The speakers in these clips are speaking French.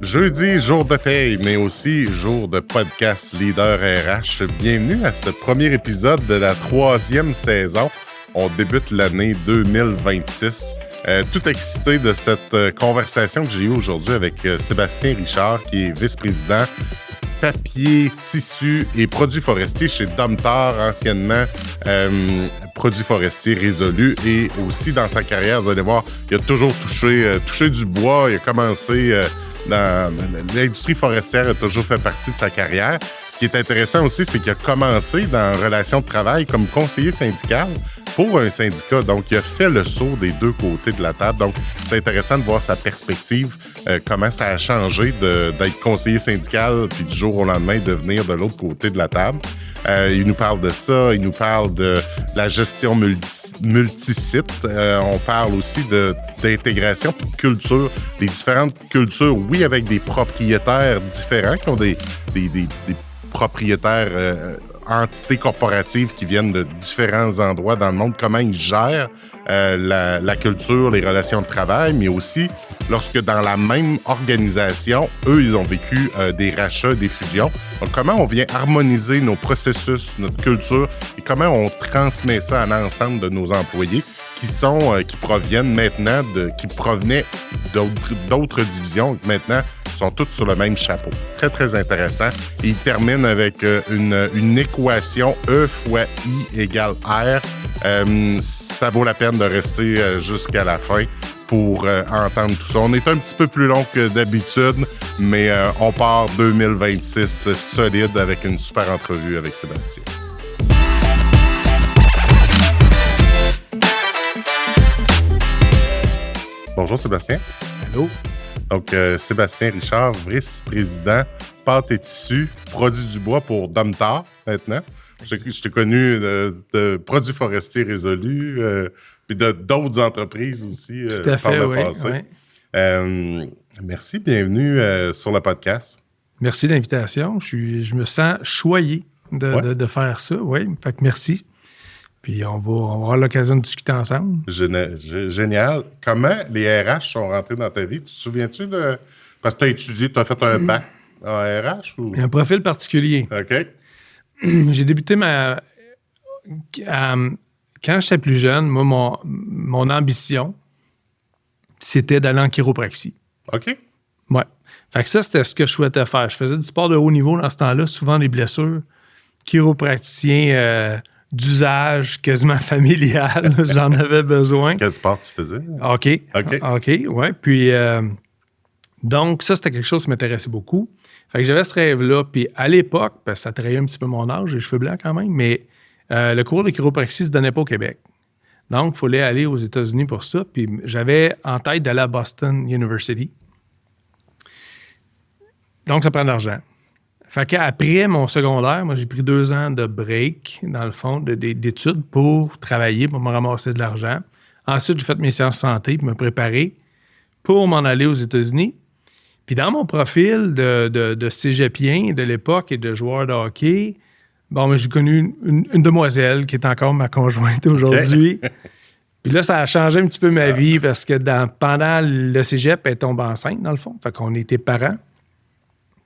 Jeudi, jour de paye, mais aussi jour de podcast Leader RH. Bienvenue à ce premier épisode de la 3e saison. On débute l'année 2026. Tout excité de cette conversation que j'ai eue aujourd'hui avec Sébastien Richard, qui est vice-président papier, tissu et produits forestiers chez Domtar, anciennement produits forestiers résolus. Et aussi dans sa carrière, vous allez voir, il a toujours touché du bois. Il a commencé dans l'industrie forestière, a toujours fait partie de sa carrière. Ce qui est intéressant aussi, c'est qu'il a commencé dans relation de travail comme conseiller syndical pour un syndicat. Donc, il a fait le saut des deux côtés de la table. Donc, c'est intéressant de voir sa perspective, comment ça a changé d'être conseiller syndical puis du jour au lendemain devenir de l'autre côté de la table. Il nous parle de ça, il nous parle de la gestion multisite. On parle aussi d'intégration puis de culture, des différentes cultures, oui, avec des propriétaires différents qui ont des propriétaires entités corporatives qui viennent de différents endroits dans le monde, comment ils gèrent la culture, les relations de travail, mais aussi lorsque dans la même organisation, eux, ils ont vécu des rachats, des fusions. Donc, comment on vient harmoniser nos processus, notre culture et comment on transmet ça à l'ensemble de nos employés qui proviennent maintenant qui provenaient d'autres divisions, maintenant sont toutes sur le même chapeau. Très, très intéressant. Et il termine avec une équation E fois I égale R. Ça vaut la peine de rester jusqu'à la fin pour entendre tout ça. On est un petit peu plus long que d'habitude, mais on part 2026 solide avec une super entrevue avec Sébastien. Bonjour Sébastien. Allô. Donc, Sébastien Richard, vice-président pâte et tissu, produits du bois pour Domtar maintenant. Je t'ai connu de produits forestiers résolus, puis d'autres entreprises aussi par le passé. Oui. Merci, bienvenue sur le podcast. Merci de l'invitation. Je me sens choyé de faire ça. Oui, fait que merci. Puis on va avoir l'occasion de discuter ensemble. Génial. Comment les RH sont rentrés dans ta vie? Tu te souviens-tu de... Parce que tu as étudié, tu as fait un bac en RH? Ou... Un profil particulier. OK. J'ai débuté quand j'étais plus jeune, moi, mon ambition, c'était d'aller en chiropraxie. OK. Ouais. Fait que ça, c'était ce que je souhaitais faire. Je faisais du sport de haut niveau dans ce temps-là, souvent des blessures. Chiropraticien... d'usage quasiment familial. J'en avais besoin. Quel sport tu faisais? OK, ouais. Puis, donc, ça, c'était quelque chose qui m'intéressait beaucoup. Fait que j'avais ce rêve-là. Puis, à l'époque, parce que ça trahit un petit peu mon âge, j'ai les cheveux blancs quand même, mais le cours de chiropraxie ne se donnait pas au Québec. Donc, il fallait aller aux États-Unis pour ça. Puis, j'avais en tête d'aller à Boston University. Donc, ça prend de l'argent. Fait qu'après mon secondaire, moi, j'ai pris 2 ans de break, dans le fond, d'études pour travailler, pour me ramasser de l'argent. Ensuite, j'ai fait mes sciences santé pour me préparer pour m'en aller aux États-Unis. Puis dans mon profil de cégepien de l'époque et de joueur de hockey, j'ai connu une demoiselle qui est encore ma conjointe aujourd'hui. Okay. Puis là, ça a changé un petit peu ma vie parce que pendant le cégep, elle est tombée enceinte, dans le fond. Fait qu'on était parents.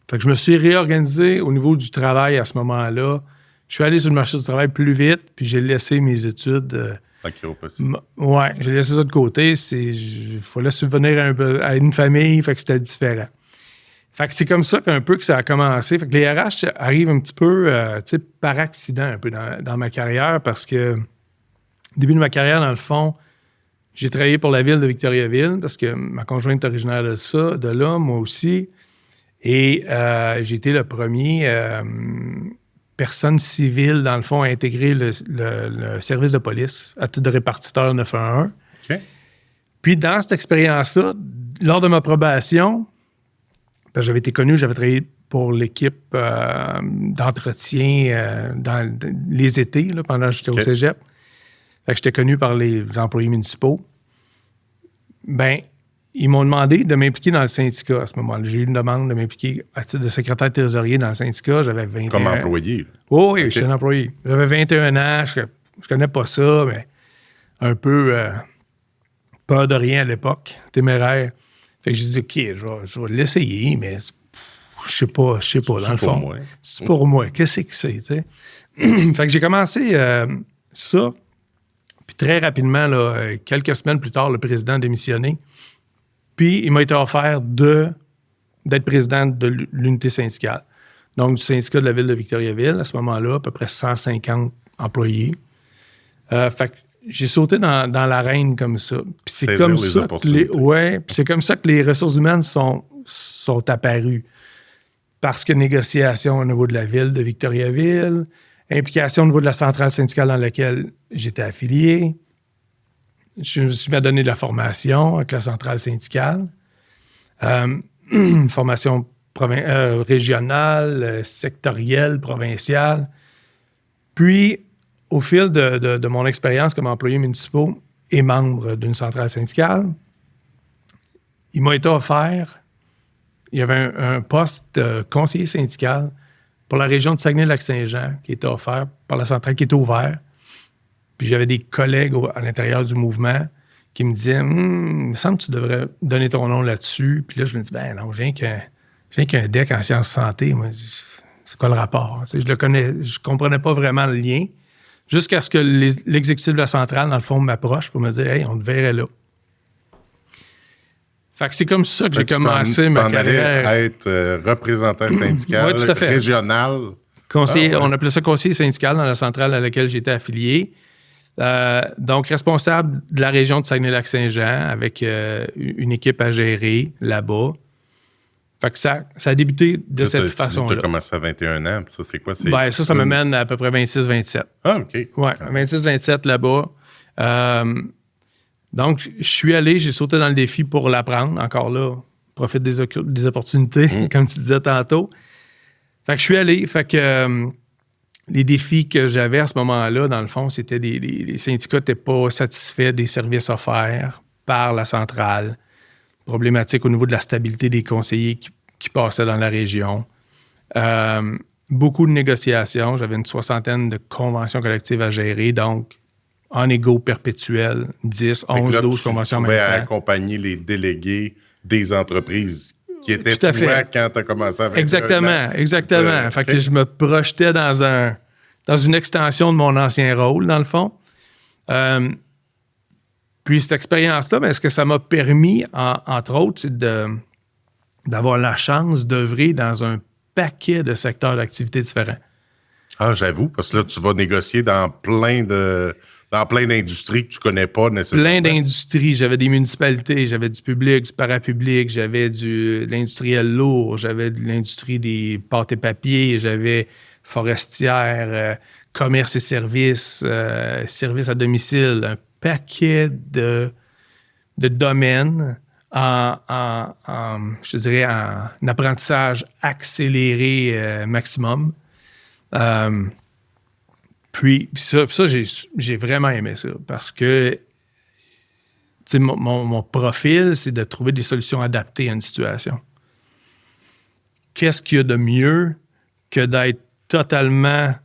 Fait que je me suis réorganisé au niveau du travail à ce moment-là. Je suis allé sur le marché du travail plus vite, puis j'ai laissé mes études. Ouais, j'ai laissé ça de côté. Il fallait subvenir à une famille, fait que c'était différent. Fait que c'est comme ça qu'un peu que ça a commencé. Fait que les RH arrivent un petit peu par accident un peu dans ma carrière parce que au début de ma carrière, dans le fond, j'ai travaillé pour la ville de Victoriaville parce que ma conjointe est originaire de là, moi aussi. Et j'ai été le premier personne civile, dans le fond, à intégrer le service de police à titre de répartiteur 911. Okay. Puis dans cette expérience-là, lors de ma probation, j'avais été connu, j'avais travaillé pour l'équipe d'entretien dans les étés, là, pendant que j'étais au cégep. Fait que j'étais connu par les employés municipaux. Ils m'ont demandé de m'impliquer dans le syndicat à ce moment-là. J'ai eu une demande de m'impliquer à titre de secrétaire trésorier dans le syndicat. J'avais 21 ans. Comme employé? Oh, oui, j'étais un employé. J'avais 21 ans. Je connais pas ça, mais un peu peur de rien à l'époque, téméraire. Fait que j'ai dit, OK, je vais l'essayer, mais je sais pas, dans le fond. Moi. C'est pour moi. Qu'est-ce que c'est, tu sais? Fait que j'ai commencé ça. Puis très rapidement, là, quelques semaines plus tard, le président a démissionné. Puis il m'a été offert d'être président de l'unité syndicale. Donc, du syndicat de la ville de Victoriaville, à ce moment-là, à peu près 150 employés. Fait que j'ai sauté dans l'arène comme ça. Puis c'est comme ça puis c'est comme ça que les ressources humaines sont apparues. Parce que négociation au niveau de la ville de Victoriaville, implication au niveau de la centrale syndicale dans laquelle j'étais affilié. Je me suis mis à donner de la formation avec la centrale syndicale. Formation régionale, sectorielle, provinciale. Puis, au fil de mon expérience comme employé municipal et membre d'une centrale syndicale, il m'a été offert, il y avait un poste de conseiller syndical pour la région de Saguenay-Lac-Saint-Jean qui était offert par la centrale, qui était ouvert. Puis j'avais des collègues à l'intérieur du mouvement qui me disaient « il me semble que tu devrais donner ton nom là-dessus. » Puis là, je me dis « ben non, j'ai qu'un DEC en sciences santé. Moi, c'est quoi le rapport? » Tu sais, je comprenais pas vraiment le lien. Jusqu'à ce que l'exécutif de la centrale, dans le fond, m'approche pour me dire « Hey, on te verrait là. » Fait que c'est comme ça que j'ai commencé ma carrière. À être représentant syndical régional. On appelait ça conseiller syndical dans la centrale à laquelle j'étais affilié. Donc, responsable de la région de Saguenay-Lac-Saint-Jean avec une équipe à gérer là-bas. Fait que ça a débuté de cette façon-là. Tu as commencé à 21 ans. Ça, c'est quoi? Ça me mène à peu près 26-27. Ah, OK. Ouais, 26-27 là-bas. Donc, je suis allé, j'ai sauté dans le défi pour l'apprendre. Encore là, profite des opportunités, comme tu disais tantôt. Fait que je suis allé. Fait que les défis que j'avais à ce moment-là, dans le fond, c'était les syndicats n'étaient pas satisfaits des services offerts par la centrale. Problématique au niveau de la stabilité des conseillers qui passaient dans la région. Beaucoup de négociations. J'avais une 60aine de conventions collectives à gérer, donc en égo perpétuel, 10, 11, 12 conventions en même temps. Tu pouvais accompagner les délégués des entreprises qui étaient toi quand tu as commencé avec Exactement. Fait que je me projetais dans une extension de mon ancien rôle, dans le fond. Puis cette expérience-là, ce que ça m'a permis, entre autres, c'est d'avoir la chance d'œuvrer dans un paquet de secteurs d'activité différents. Ah, j'avoue, parce que là, tu vas négocier dans plein d'industries que tu connais pas nécessairement. Plein d'industries. J'avais des municipalités, j'avais du public, du parapublic, j'avais de l'industriel lourd, j'avais de l'industrie des pâtes et papiers, j'avais forestière, commerce et services, services à domicile, un paquet de domaines je dirais, en apprentissage accéléré maximum. Puis ça j'ai vraiment aimé ça parce que mon profil, c'est de trouver des solutions adaptées à une situation. Qu'est-ce qu'il y a de mieux que d'être totalement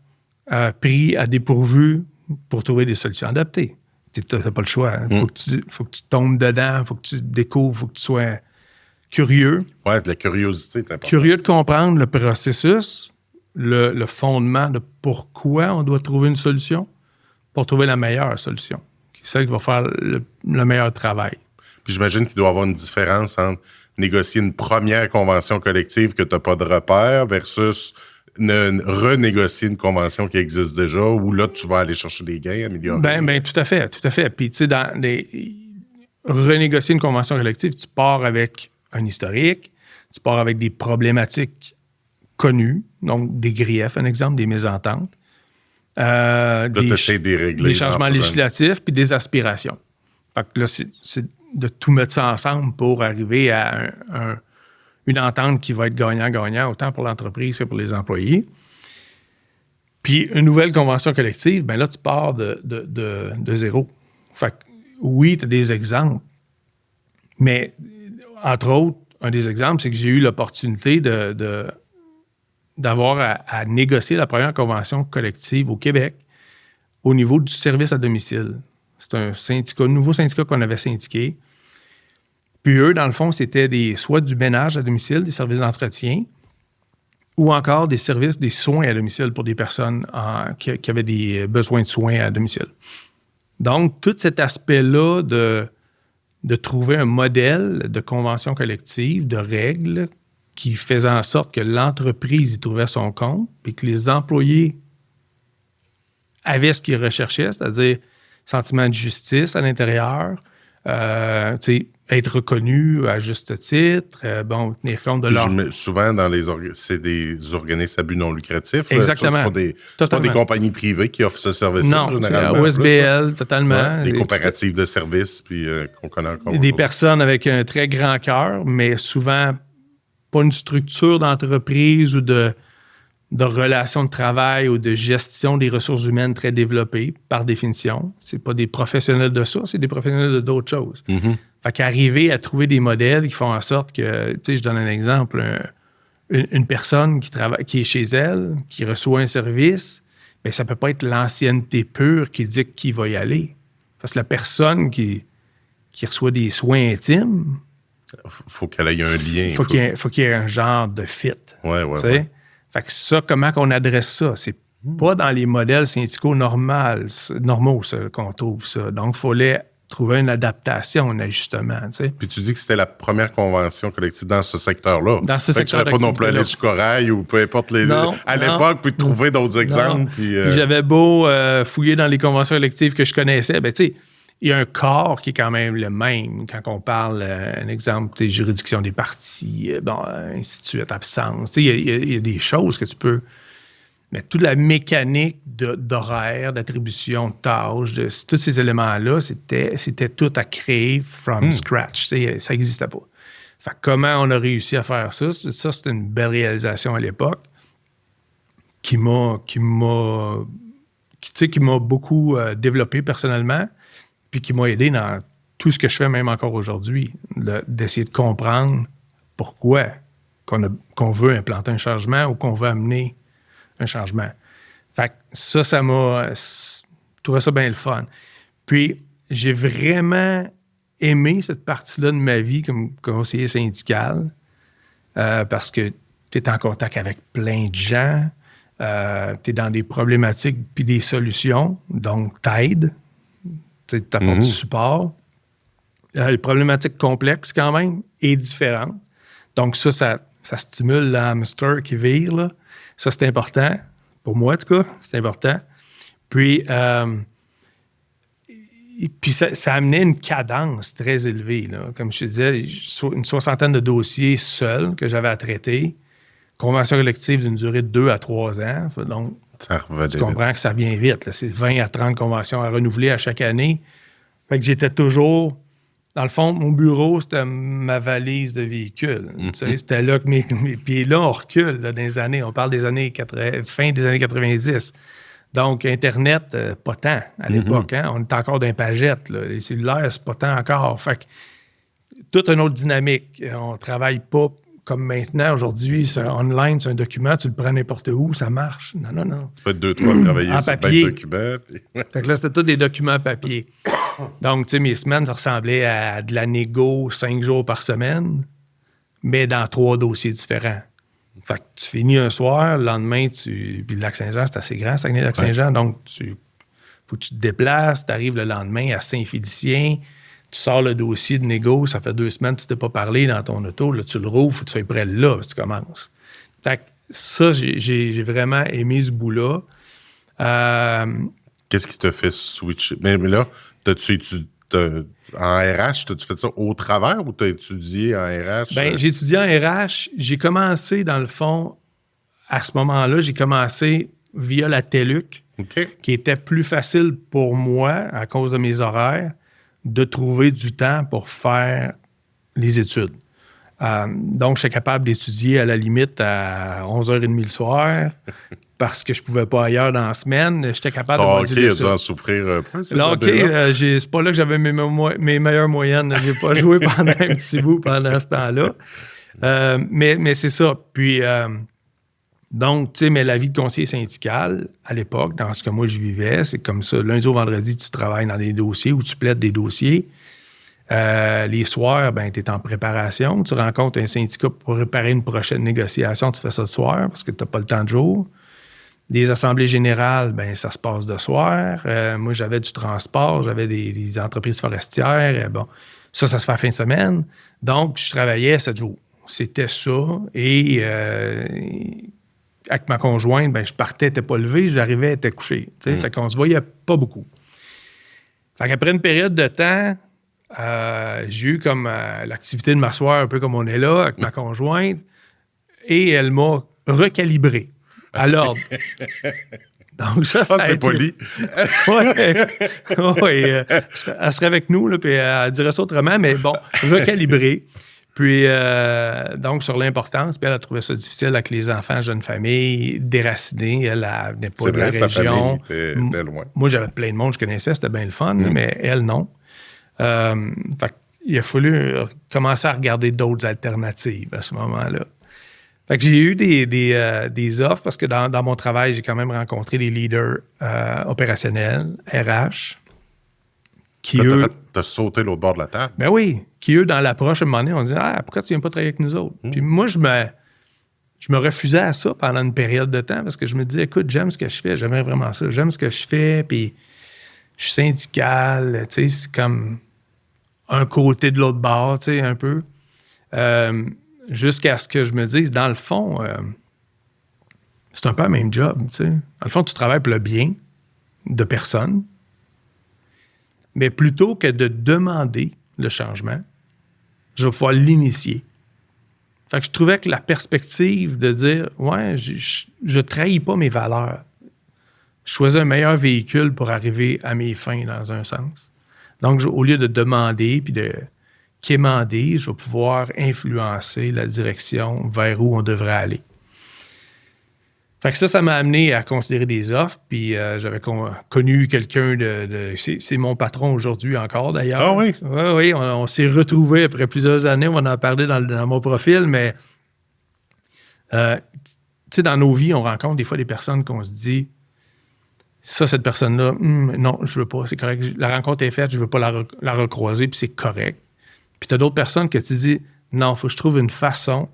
pris à dépourvu pour trouver des solutions adaptées? Tu n'as pas le choix. Hein? Faut que tu tombes dedans, il faut que tu découvres, il faut que tu sois curieux. Oui, de la curiosité, c'est important. Curieux de comprendre le processus, le fondement de pourquoi on doit trouver une solution pour trouver la meilleure solution. C'est ça qui va faire le meilleur travail. Puis j'imagine qu'il doit y avoir une différence entre négocier une première convention collective que tu n'as pas de repère versus renégocier une convention qui existe déjà où là, tu vas aller chercher des gains, améliorer. Ben, tout à fait. Puis, tu sais, renégocier une convention collective, tu pars avec un historique, tu pars avec des problématiques connues, donc des griefs, un exemple, des mésententes, des changements législatifs, puis des aspirations. Fait que là, c'est de tout mettre ça ensemble pour arriver à une entente qui va être gagnant-gagnant, autant pour l'entreprise que pour les employés. Puis une nouvelle convention collective, ben là, tu pars de zéro. Fait que oui, tu as des exemples, mais entre autres, un des exemples, c'est que j'ai eu l'opportunité d'avoir à négocier la première convention collective au Québec au niveau du service à domicile. C'est un nouveau syndicat qu'on avait syndiqué. Puis eux, dans le fond, c'était soit du ménage à domicile, des services d'entretien, ou encore des services, des soins à domicile pour des personnes qui avaient des besoins de soins à domicile. Donc, tout cet aspect-là de trouver un modèle de convention collective, de règles qui faisait en sorte que l'entreprise y trouvait son compte, puis que les employés avaient ce qu'ils recherchaient, c'est-à-dire sentiment de justice à l'intérieur, être reconnu à juste titre, tenir compte de leur... Souvent, c'est des organismes à but non lucratif. Exactement. C'est pas des compagnies privées qui offrent ce service-là, non, généralement. C'est OSBL, totalement. Ouais, des coopératives de services puis, qu'on connaît encore. Des personnes avec un très grand cœur, mais souvent pas une structure d'entreprise ou de relations de travail ou de gestion des ressources humaines très développées, par définition. C'est pas des professionnels de ça, c'est des professionnels de d'autres choses. Mm-hmm. Fait qu'arriver à trouver des modèles qui font en sorte que, je donne un exemple, une personne qui est chez elle, qui reçoit un service, bien, ça peut pas être l'ancienneté pure qui dit qui va y aller. Parce que la personne qui reçoit des soins intimes, faut qu'elle ait un lien. Faut qu'il y ait un genre de fit. Ouais. Fait que ça, comment qu'on adresse ça? C'est pas dans les modèles syndicaux normaux qu'on trouve ça. Donc, il fallait trouver une adaptation, un ajustement. T'sais. Puis tu dis que c'était la première convention collective dans ce secteur-là. Dans ce secteur. Tu n'aurais pas non plus aller sur Corail ou peu importe l'époque, puis trouver d'autres exemples. Puis j'avais beau fouiller dans les conventions collectives que je connaissais, il y a un corps qui est quand même le même quand on parle, un exemple, juridiction des parties, ainsi de suite, absence. Il y a des choses que tu peux... Mais toute la mécanique d'horaire, d'attribution de tâches, tous ces éléments-là, c'était tout à créer from scratch. Ça n'existait pas. Fait que comment on a réussi à faire ça? Ça, c'était une belle réalisation à l'époque qui m'a beaucoup développé personnellement, puis qui m'a aidé dans tout ce que je fais même encore aujourd'hui, d'essayer de comprendre pourquoi qu'on veut implanter un changement ou qu'on veut amener un changement. Fait que ça m'a... Je trouvais ça bien le fun. Puis, j'ai vraiment aimé cette partie-là de ma vie comme conseiller syndical parce que tu es en contact avec plein de gens, tu es dans des problématiques puis des solutions, donc t'aides. Tu apportes du support. Les problématiques complexes, quand même, et différentes. Donc, ça stimule l'hamster qui vire, là. Ça, c'est important. Pour moi, en tout cas, c'est important. Puis ça amenait une cadence très élevée, là. Comme je te disais, une 60aine de dossiers seuls que j'avais à traiter. Convention collective d'une durée de 2 à 3 ans. Donc, tu comprends que ça vient vite. Là. C'est 20 à 30 conventions à renouveler à chaque année. Fait que j'étais toujours... Dans le fond, mon bureau, c'était ma valise de véhicule. C'était là que Puis là, on recule là, dans les années. On parle des années fin des années 90. Donc, Internet, pas tant à l'époque. Hein? On est encore dans les pagettes. Là. Les cellulaires, c'est pas tant encore. Fait que toute une autre dynamique. On travaille pas comme maintenant, aujourd'hui, c'est online, c'est un document, tu le prends n'importe où, ça marche. Non. Tu peux être 2-3 travailler en sur papier. Documents. Fait que là, c'était tous des documents papier. Donc, tu sais, mes semaines, ça ressemblait à de la négo 5 jours par semaine, mais dans 3 dossiers différents. Fait que tu finis un soir, le lendemain, puis le Lac-Saint-Jean, c'est assez grand, Saguenay-Lac-Saint-Jean, donc faut que tu te déplaces, tu arrives le lendemain à Saint-Félicien, tu sors le dossier de négo, ça fait 2 semaines que tu t'es pas parlé dans ton auto, là, tu le rouvres, faut que tu sois prêt là, tu commences. Fait que ça, j'ai vraiment aimé ce bout-là. Qu'est-ce qui te fait switcher? Mais là, en RH, t'as-tu fait ça au travers ou t'as étudié en RH? Bien, j'ai étudié en RH. J'ai commencé, dans le fond, à ce moment-là, j'ai commencé via la TELUC, qui était plus facile pour moi, à cause de mes horaires, de trouver du temps pour faire les études. Donc, j'étais capable d'étudier à la limite à 11h30 le soir parce que je ne pouvais pas ailleurs dans la semaine. J'étais capable de moduler ça. Tu en souffrir un peu, c'est c'est pas là que j'avais mes meilleures moyennes. J'ai pas joué pendant un petit bout pendant ce temps-là. Mais c'est ça. Puis, donc, tu sais, mais la vie de conseiller syndical, à l'époque, dans ce que moi je vivais, c'est comme ça. Lundi au vendredi, tu travailles dans des dossiers ou tu plaides des dossiers. Les soirs, ben, tu es en préparation. Tu rencontres un syndicat pour préparer une prochaine négociation. Tu fais ça le soir parce que tu n'as pas le temps de jour. Les assemblées générales, ben, ça se passe de soir. Moi, j'avais du transport, j'avais des entreprises forestières. Bon, ça se fait à la fin de semaine. Donc, je travaillais 7 jours. C'était ça. Et avec ma conjointe, ben, je partais, elle n'était pas levée, j'arrivais, elle était couchée. Fait qu'on se voyait pas beaucoup. Fait qu'après une période de temps, j'ai eu comme l'activité de m'asseoir un peu comme on est là, avec ma conjointe, et elle m'a recalibré à l'ordre. Donc ça c'est été... poli. Oui, elle serait avec nous, là, puis elle dirait ça autrement, mais bon, recalibré. Puis, donc, sur l'importance, puis elle a trouvé ça difficile avec les enfants, jeunes familles, déracinés. Elle venait pas de la région. Sa famille était loin. Moi, j'avais plein de monde que je connaissais, c'était bien le fun, mais elle, non. Fait qu'il a fallu commencer à regarder d'autres alternatives à ce moment-là. Fait que j'ai eu des offres parce que dans mon travail, j'ai quand même rencontré des leaders opérationnels, RH, qui eux... T'as sauté l'autre bord de la table? Ben oui, qui eux, dans l'approche, à un moment donné, on dit « Ah, pourquoi tu viens pas travailler avec nous autres? Puis moi, je me refusais à ça pendant une période de temps parce que je me disais « Écoute, j'aime ce que je fais, j'aimerais vraiment ça, j'aime ce que je fais, puis je suis syndical, tu sais, c'est comme un côté de l'autre bord, tu sais, un peu. Jusqu'à ce que je me dise, dans le fond, c'est un peu le même job, tu sais. Dans le fond, tu travailles pour le bien de personne, mais plutôt que de demander le changement, je vais pouvoir l'initier. Fait que je trouvais que la perspective de dire « Ouais, je trahis pas mes valeurs. Je choisis un meilleur véhicule pour arriver à mes fins dans un sens. » Donc, au lieu de demander puis de quémander, je vais pouvoir influencer la direction vers où on devrait aller. Fait que ça m'a amené à considérer des offres, puis j'avais connu quelqu'un c'est mon patron aujourd'hui encore, d'ailleurs. Ah oui? Oui, on s'est retrouvés après plusieurs années, on en a parlé dans mon profil, mais tu sais, dans nos vies, on rencontre des fois des personnes qu'on se dit, cette personne-là, non, je veux pas, c'est correct, la rencontre est faite, je veux pas la recroiser, puis c'est correct. Puis tu as d'autres personnes que tu dis, non, il faut que je trouve une façon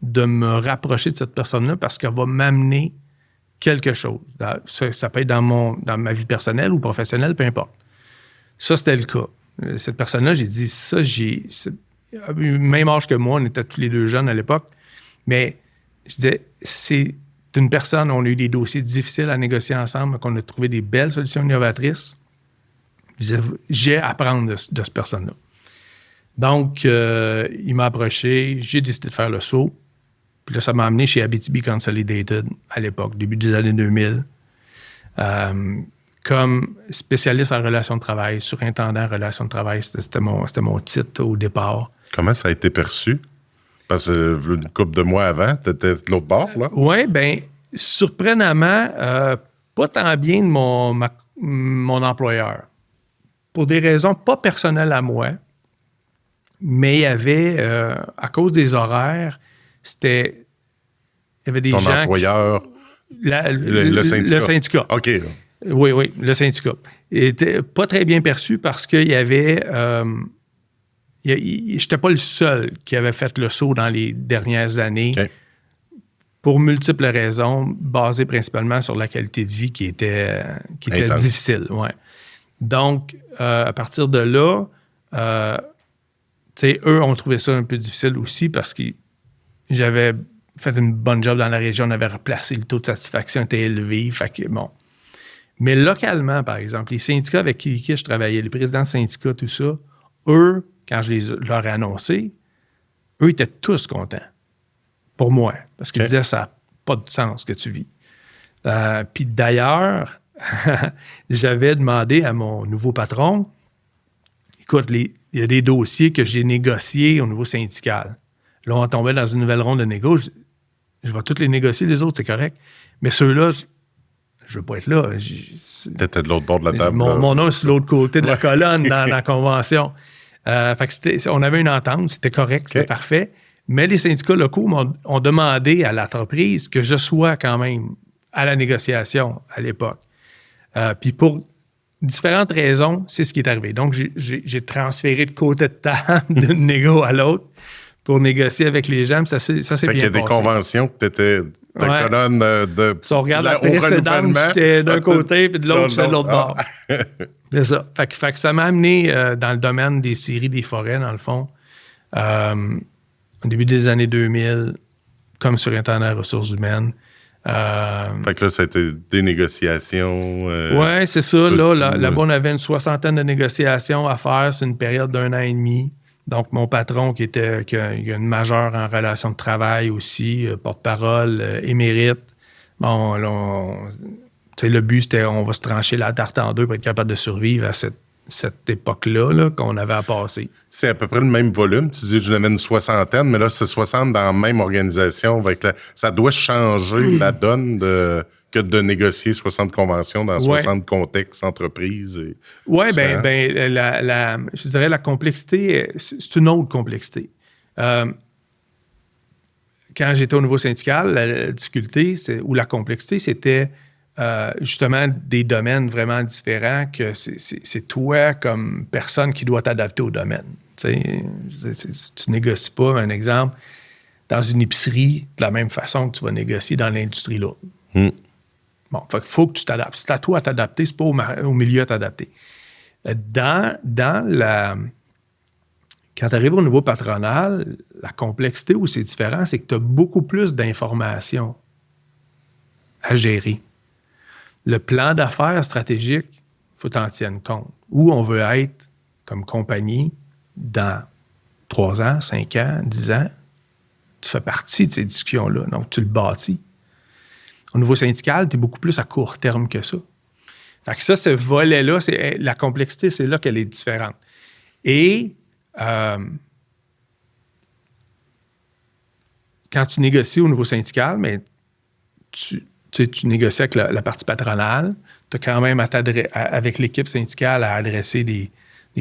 de me rapprocher de cette personne-là parce qu'elle va m'amener quelque chose. Ça peut être dans ma vie personnelle ou professionnelle, peu importe. Ça, c'était le cas. Cette personne-là, j'ai dit, même âge que moi, on était tous les deux jeunes à l'époque, mais je disais, c'est une personne, on a eu des dossiers difficiles à négocier ensemble, qu'on a trouvé des belles solutions innovatrices. J'ai à apprendre de cette personne-là. Donc, il m'a approché, j'ai décidé de faire le saut. Puis là, ça m'a amené chez Abitibi Consolidated à l'époque, début des années 2000, comme spécialiste en relations de travail, surintendant en relations de travail. C'était mon titre au départ. Comment ça a été perçu? Parce que une couple de mois avant, tu étais de l'autre bord, là? Oui, bien, surprenamment, pas tant bien de mon employeur. Pour des raisons pas personnelles à moi, mais il y avait, à cause des horaires, il y avait des gens... Ton employeur, le syndicat. Le syndicat. OK. Oui, le syndicat. Il n'était pas très bien perçu parce qu'il y avait... je n'étais pas le seul qui avait fait le saut dans les dernières années, okay, pour multiples raisons, basées principalement sur la qualité de vie qui était difficile. Ouais. Donc, à partir de là, eux ont trouvé ça un peu difficile aussi parce que j'avais fait une bonne job dans la région, on avait replacé, le taux de satisfaction était élevé. Fait que, bon. Mais localement, par exemple, les syndicats avec qui je travaillais, les présidents de syndicats, tout ça, eux, quand je leur ai annoncé, eux étaient tous contents pour moi. Parce qu'ils disaient, ça n'a pas de sens que tu vis. Puis d'ailleurs, j'avais demandé à mon nouveau patron, écoute, il y a des dossiers que j'ai négociés au niveau syndical. Là, on tombait dans une nouvelle ronde de négo. Je vais tous les négocier, les autres, c'est correct. Mais ceux-là, je ne veux pas être là. T'étais de l'autre bord de la table. Mon nom, c'est l'autre côté de la colonne dans la convention. Fait que on avait une entente, c'était correct, c'était parfait. Mais les syndicats locaux ont demandé à l'entreprise que je sois quand même à la négociation à l'époque. Puis pour différentes raisons, c'est ce qui est arrivé. Donc, j'ai transféré de côté de table d'une négo à l'autre pour négocier avec les gens. Ça s'est bien passé. Il y a des conventions que tu étais de colonne de. Si on regarde la précédente, j'étais d'un côté, puis de l'autre, j'étais de l'autre bord. C'est ça. Fait que ça m'a amené dans le domaine des scieries des forêts, dans le fond. Au début des années 2000, comme surintendant des ressources humaines. Fait que là, ça a été des négociations. Oui, c'est ça. Là-bas, on avait une 60aine de négociations à faire. C'est une période d'1 an et demi. Donc, mon patron, qui a une majeure en relation de travail aussi, porte-parole, émérite. Bon, là, le but, c'était on va se trancher la tarte en deux pour être capable de survivre à cette époque-là là, qu'on avait à passer. C'est à peu près le même volume. Tu dis que j'en avais une 60aine, mais là, c'est 60 dans la même organisation. Ça doit changer la donne que de négocier 60 conventions dans 60 contextes, entreprises. Oui, je dirais la complexité, c'est une autre complexité. Quand j'étais au niveau syndical, la difficulté ou la complexité, c'était justement des domaines vraiment différents que c'est toi comme personne qui doit t'adapter au domaine. Tu négocies pas, un exemple, dans une épicerie de la même façon que tu vas négocier dans l'industrie lourde. Bon, il faut que tu t'adaptes. C'est à toi à t'adapter, c'est pas au milieu à t'adapter. Quand tu arrives au niveau patronal, la complexité où c'est différent, c'est que tu as beaucoup plus d'informations à gérer. Le plan d'affaires stratégique, il faut t'en tienne compte. Où on veut être comme compagnie dans 3 ans, 5 ans, 10 ans, tu fais partie de ces discussions-là. Donc, tu le bâtis. Au niveau syndical, tu es beaucoup plus à court terme que ça. Fait que ça, ce volet-là, la complexité, c'est là qu'elle est différente. Et quand tu négocies au niveau syndical, mais tu négocies avec la partie patronale, tu as quand même avec l'équipe syndicale à adresser des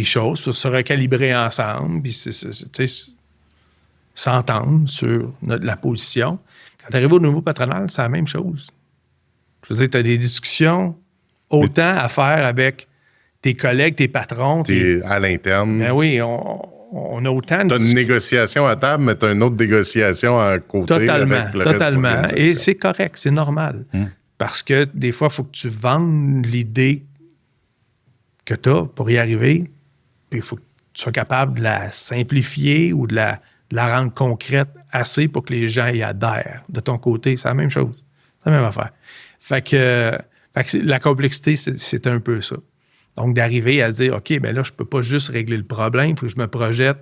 choses, se recalibrer ensemble, puis s'entendre sur la position. Quand tu arrives au niveau patronal, c'est la même chose. Je veux dire, tu as des discussions autant à faire avec tes collègues, tes patrons. À l'interne. Ben oui, on a autant de... Tu as une négociation à table, mais tu as une autre négociation à côté. Totalement. Et c'est correct, c'est normal. Parce que des fois, il faut que tu vendes l'idée que tu as pour y arriver, puis il faut que tu sois capable de la simplifier ou de la rendre concrète assez pour que les gens y adhèrent. De ton côté, c'est la même chose. C'est la même affaire. Fait que la complexité, c'est un peu ça. Donc, d'arriver à dire, OK, bien là, je ne peux pas juste régler le problème, il faut que je me projette.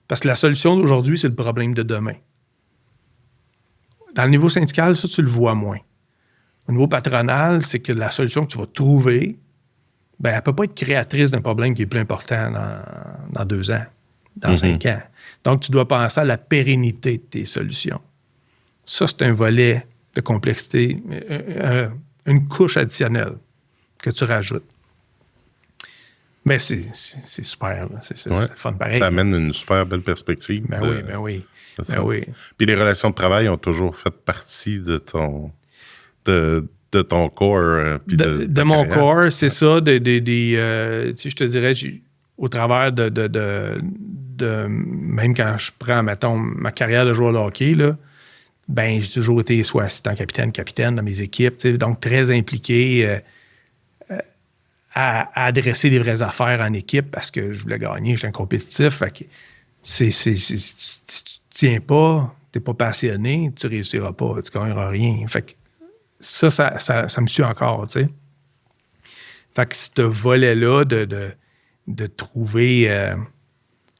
Parce que la solution d'aujourd'hui, c'est le problème de demain. Dans le niveau syndical, ça, tu le vois moins. Au niveau patronal, c'est que la solution que tu vas trouver, bien, elle ne peut pas être créatrice d'un problème qui est plus important dans 2 ans, dans 5 ans. Donc, tu dois penser à la pérennité de tes solutions. Ça, c'est un volet de complexité, une couche additionnelle que tu rajoutes. Mais c'est super, là. C'est le fun pareil. Ça amène une super belle perspective. Ben oui. Puis les relations de travail ont toujours fait partie de ton corps. De mon corps, c'est ça. Je te dirais, au travers de même quand je prends, mettons, ma carrière de joueur de hockey, là, ben j'ai toujours été soit assistant capitaine dans mes équipes, donc très impliqué à adresser les vraies affaires en équipe parce que je voulais gagner, j'étais un compétitif. Fait que si tu tiens pas, t'es pas passionné, tu réussiras pas, tu gagneras rien. Fait que ça me suit encore, tu sais. Fait que ce volet-là de trouver,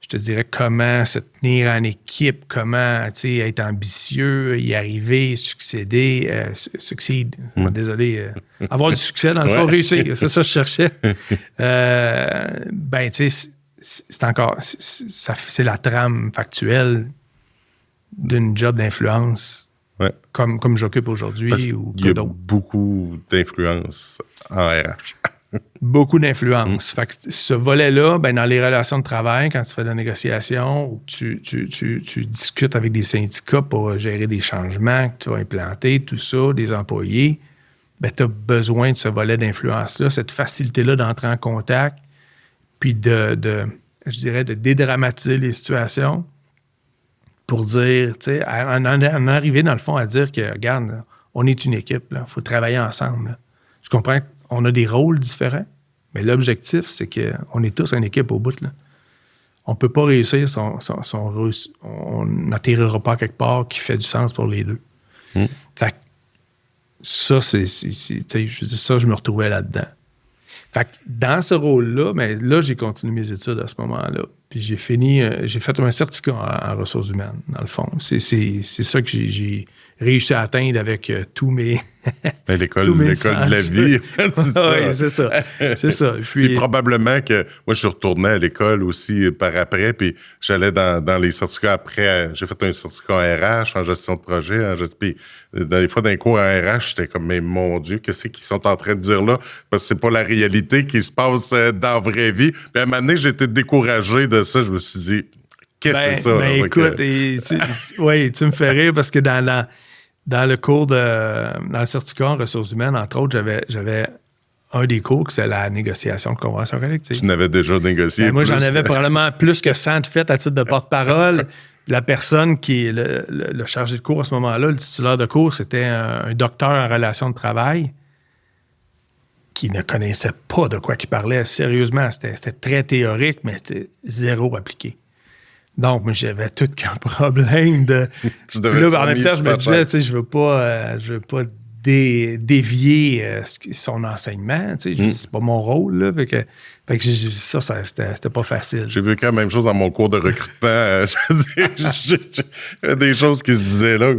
je te dirais, comment se tenir en équipe, comment être ambitieux, y arriver, succéder, désolé, avoir du succès, dans le fond, réussir, c'est ça que je cherchais. Ben, tu sais, c'est encore, c'est la trame factuelle d'une job d'influence comme j'occupe aujourd'hui ou que d'autres. Il y a beaucoup d'influence en RH. Beaucoup d'influence. Fait que ce volet-là, ben, dans les relations de travail, quand tu fais de la négociation ou que tu discutes avec des syndicats pour gérer des changements que tu vas implanter, tout ça, des employés, ben, tu as besoin de ce volet d'influence-là, cette facilité-là d'entrer en contact, puis je dirais, de dédramatiser les situations pour dire, tu sais, en arriver dans le fond à dire que, regarde, on est une équipe, il faut travailler ensemble. Là. Je comprends qu'on a des rôles différents, mais l'objectif, c'est qu'on est tous une équipe au bout. Là. On ne peut pas réussir si on n'atterrira pas quelque part qui fait du sens pour les deux. Fait que ça, je me retrouvais là-dedans. Fait que dans ce rôle-là, mais là, j'ai continué mes études à ce moment-là. Puis j'ai fait un certificat en ressources humaines, dans le fond. C'est ça que j'ai réussi à atteindre avec tous mes... L'école de la vie. C'est ça. Puis probablement que moi, je suis retourné à l'école aussi par après, puis j'allais dans les certificats après. J'ai fait un certificat en RH, en gestion de projet. Puis des fois, dans les cours en RH, j'étais comme, mais mon Dieu, qu'est-ce qu'ils sont en train de dire là? Parce que c'est pas la réalité qui se passe dans la vraie vie. Puis à un moment donné, j'ai été découragé de ça. Je me suis dit, qu'est-ce que c'est ça? Écoute, tu me fais rire parce que dans le cours dans le certificat en ressources humaines, entre autres, j'avais un des cours, c'est la négociation de convention collective. Tu n'avais déjà négocié moi, j'en avais probablement plus que 100 de fait à titre de porte-parole. La personne qui est le chargé de cours à ce moment-là, le titulaire de cours, c'était un docteur en relations de travail qui ne connaissait pas de quoi il parlait. Sérieusement, c'était très théorique, mais c'était zéro appliqué. Donc, moi, j'avais tout qu'un problème de... là, en même temps, je me disais, tu sais, je veux pas dévier son enseignement, tu sais, c'est pas mon rôle, là. Fait que ça, c'était pas facile. J'ai vécu la même chose dans mon cours de recrutement. Des choses qui se disaient là.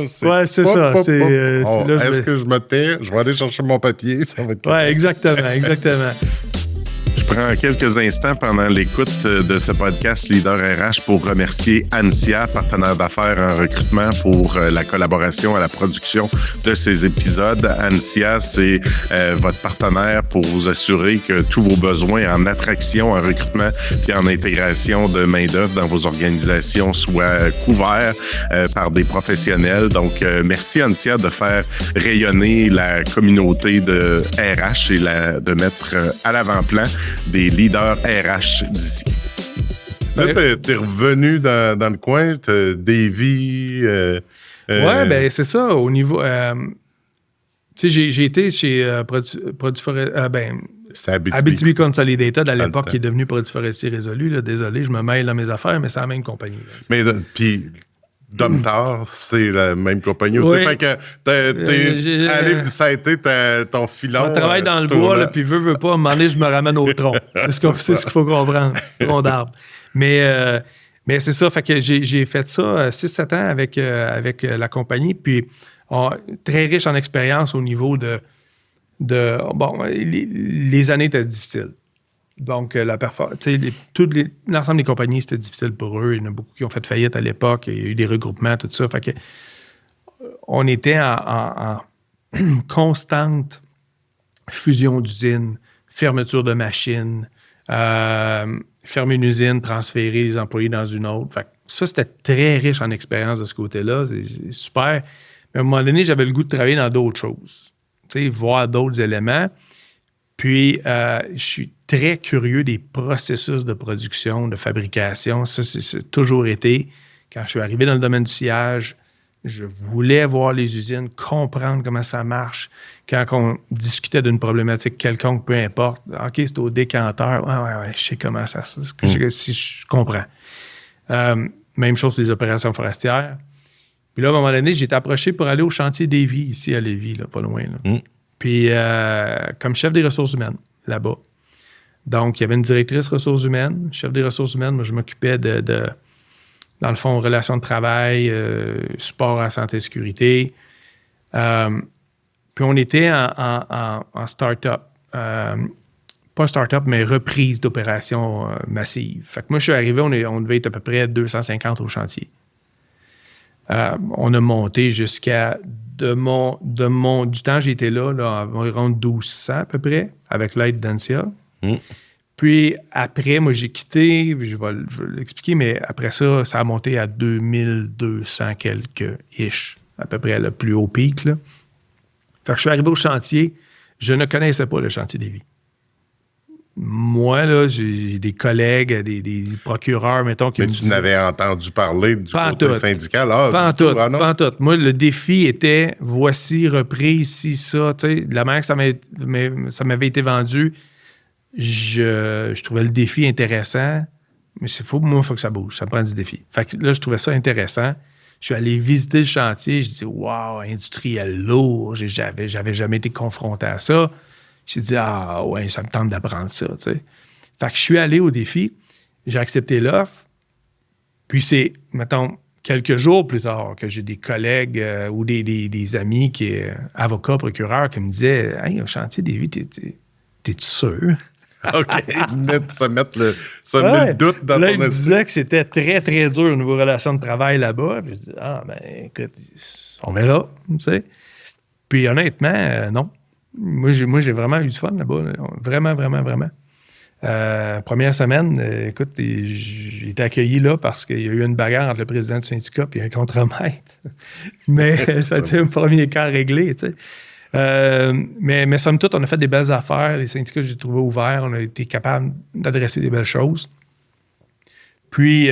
C'est ça. Est-ce que je me tais? Je vais aller chercher mon papier. Ça va être exactement. Je prends quelques instants pendant l'écoute de ce podcast Leader RH pour remercier Ansia, partenaire d'affaires en recrutement, pour la collaboration à la production de ces épisodes. Ansia, c'est votre partenaire pour vous assurer que tous vos besoins en attraction, en recrutement puis en intégration de main-d'œuvre dans vos organisations soient couverts par des professionnels. Donc, merci Ansia de faire rayonner la communauté de RH et de mettre à l'avant-plan des leaders RH d'ici. Là, t'es revenu dans le coin, t'as Davy. Ben c'est ça. Au niveau. Tu sais, j'ai été chez Produits Forestiers. C'est Abitibi Consolidated à l'époque, qui est devenu Produits Forestiers Résolu. Là, désolé, je me mêle dans mes affaires, mais c'est la même compagnie. Là. Mais puis. Domtar, c'est la même compagnie. Oui. Fait que ça a été ton filon. On travaille dans le bois, là, puis veut pas, à un moment donné, je me ramène au tronc. C'est ce qu'il faut comprendre. Tronc d'arbre. Mais c'est ça, fait que j'ai fait ça 6-7 ans avec la compagnie, puis très riche en expérience au niveau de les années étaient difficiles. Donc, l'ensemble des compagnies, c'était difficile pour eux. Il y en a beaucoup qui ont fait faillite à l'époque. Il y a eu des regroupements, tout ça. Fait que on était en constante fusion d'usines, fermeture de machines, fermer une usine, transférer les employés dans une autre. Fait que ça, c'était très riche en expérience de ce côté-là. C'est super. Mais à un moment donné, j'avais le goût de travailler dans d'autres choses. Voir d'autres éléments. Puis, je suis très curieux des processus de production, de fabrication. Ça, c'est toujours été. Quand je suis arrivé dans le domaine du sillage, je voulais voir les usines, comprendre comment ça marche. Quand on discutait d'une problématique quelconque, peu importe, OK, c'est au décanteur. Ouais, je sais comment ça se je comprends. Même chose pour les opérations forestières. Puis là, à un moment donné, j'ai été approché pour aller au chantier Davy, ici à Lévis, là, pas loin. Là. Puis, comme chef des ressources humaines, là-bas. Donc, il y avait une directrice ressources humaines. Chef des ressources humaines, moi, je m'occupais de dans le fond, relations de travail, support à la santé et sécurité. Puis, on était en start-up. Pas start-up, mais reprise d'opérations massives. Fait que moi, je suis arrivé, on devait être à peu près 250 au chantier. On a monté jusqu'à... Du temps j'ai été là environ 1200 à peu près, avec l'aide d'Ansia. Puis après, moi, j'ai quitté, je vais l'expliquer, mais après ça, ça a monté à 2200 quelques-ish, à peu près le plus haut pic. Là. Fait que je suis arrivé au chantier. Je ne connaissais pas le chantier Lévis. Moi, là, j'ai des collègues, des procureurs, mettons, qui me disaient... Mais tu n'avais entendu parler du côté tout. syndical? Pas en tout. Moi, le défi était, voici, repris, ici, ça. Tu sais, de la manière que ça m'avait été vendu, je trouvais le défi intéressant, mais il faut que ça bouge. Ça me prend du défi. Fait que là, je trouvais ça intéressant. Je suis allé visiter le chantier. Je dis, wow, industriel lourd. J'avais jamais été confronté à ça. J'ai dit, ah ouais, ça me tente d'apprendre ça, tu sais. Fait que je suis allé au défi, j'ai accepté l'offre, puis c'est, mettons, quelques jours plus tard que j'ai des collègues ou des amis avocats, procureurs, qui me disaient, « Hey, au chantier Lévis, t'es-tu sûr? » OK, ça met le doute dans là, ton il me disait que c'était très, très dur au niveau relations de travail là-bas. Puis je dis, écoute, on verra, tu sais. Puis honnêtement, non. Moi, j'ai vraiment eu du fun là-bas. Là. Vraiment, vraiment, vraiment. Première semaine, écoute, j'ai été accueilli là parce qu'il y a eu une bagarre entre le président du syndicat et un contremaître. Mais ça a été un premier cas réglé, tu sais. Mais somme toute, on a fait des belles affaires. Les syndicats, j'ai trouvé ouverts. On a été capable d'adresser des belles choses. Puis,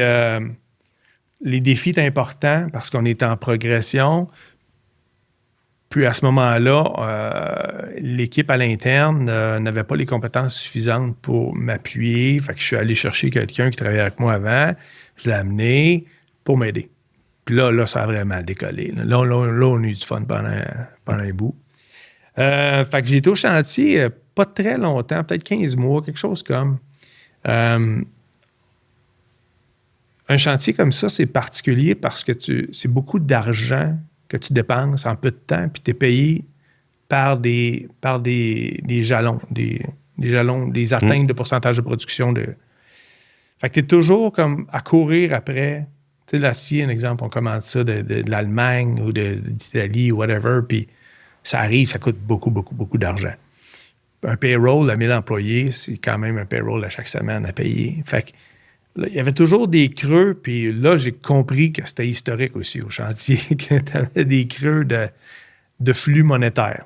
les défis étaient importants parce qu'on était en progression. Puis à ce moment-là, l'équipe à l'interne n'avait pas les compétences suffisantes pour m'appuyer. Fait que je suis allé chercher quelqu'un qui travaillait avec moi avant. Je l'ai amené pour m'aider. Puis là, ça a vraiment décollé. Là, on a eu du fun pendant un bout. Fait que j'ai été au chantier pas très longtemps, peut-être 15 mois, quelque chose comme. Un chantier comme ça, c'est particulier parce que c'est beaucoup d'argent que tu dépenses en peu de temps, puis tu es payé par des jalons, des atteintes de pourcentage de production. Fait que tu es toujours comme à courir après. Tu sais, l'acier, un exemple, on commande ça de l'Allemagne ou d'Italie ou whatever, puis ça arrive, ça coûte beaucoup, beaucoup, beaucoup d'argent. Un payroll à 1000 employés, c'est quand même un payroll à chaque semaine à payer. Fait que là, il y avait toujours des creux, puis là, j'ai compris que c'était historique aussi au chantier, que tu avais des creux de flux monétaire.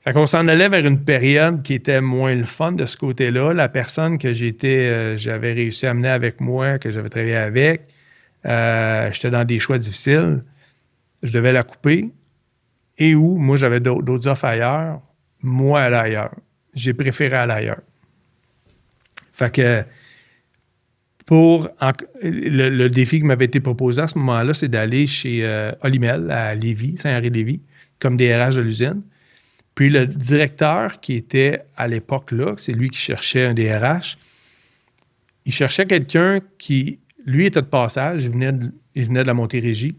Fait qu'on s'en allait vers une période qui était moins le fun de ce côté-là. La personne que j'avais réussi à amener avec moi, que j'avais travaillé avec, j'étais dans des choix difficiles. Je devais la couper. Et où, moi, j'avais d'autres offres ailleurs. Moi, aller ailleurs. J'ai préféré aller ailleurs. Fait que le défi qui m'avait été proposé à ce moment-là, c'est d'aller chez Olimel à Lévis, Saint-Henri-Lévis, comme DRH de l'usine. Puis le directeur qui était à l'époque là, c'est lui qui cherchait un DRH, il cherchait quelqu'un qui, lui, était de passage, il venait de la Montérégie,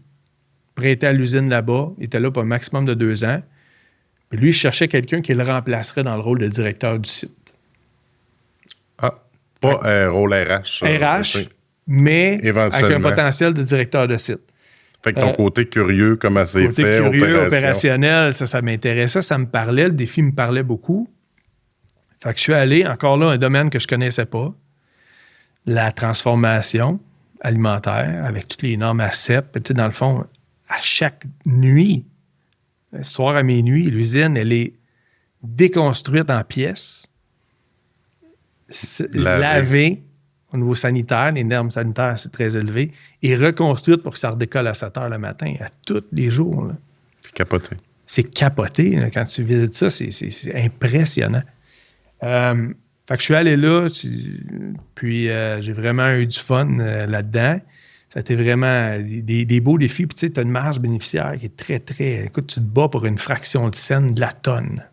prêtait à l'usine là-bas, il était là pour un maximum de 2 ans. Puis lui, il cherchait quelqu'un qui le remplacerait dans le rôle de directeur du site. Ah, pas un rôle RH. RH, mais avec un potentiel de directeur de site. Fait que ton côté curieux, comment c'est fait, opérationnel, ça m'intéressait, ça me parlait, le défi me parlait beaucoup. Fait que je suis allé, encore là, un domaine que je connaissais pas, la transformation alimentaire, avec toutes les normes ACEP. Tu sais, dans le fond, à chaque nuit, le soir à minuit, l'usine, elle est déconstruite en pièces, lavée au niveau sanitaire, les normes sanitaires, c'est très élevé, et reconstruite pour que ça redécolle à 7 heures le matin, à tous les jours. Là. C'est capoté. C'est capoté. Là. Quand tu visites ça, c'est impressionnant. Fait que je suis allé là, puis j'ai vraiment eu du fun là-dedans. Ça a été vraiment des beaux défis. Puis tu sais, tu as une marge bénéficiaire qui est très, très... Écoute, tu te bats pour une fraction de scène de la tonne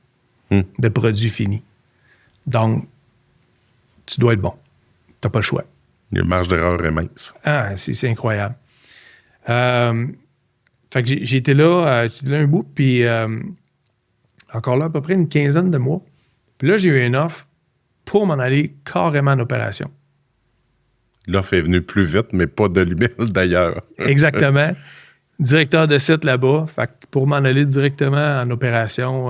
de produits finis. Donc, tu dois être bon. Tu n'as pas le choix. La marge d'erreur est mince. Ah, c'est incroyable. Fait que j'ai été là un bout, puis encore là, à peu près une quinzaine de mois. Puis là, j'ai eu une offre pour m'en aller carrément en opération. L'offre est venue plus vite, mais pas de l'email d'ailleurs. Exactement. Directeur de site là-bas. Fait que pour m'en aller directement en opération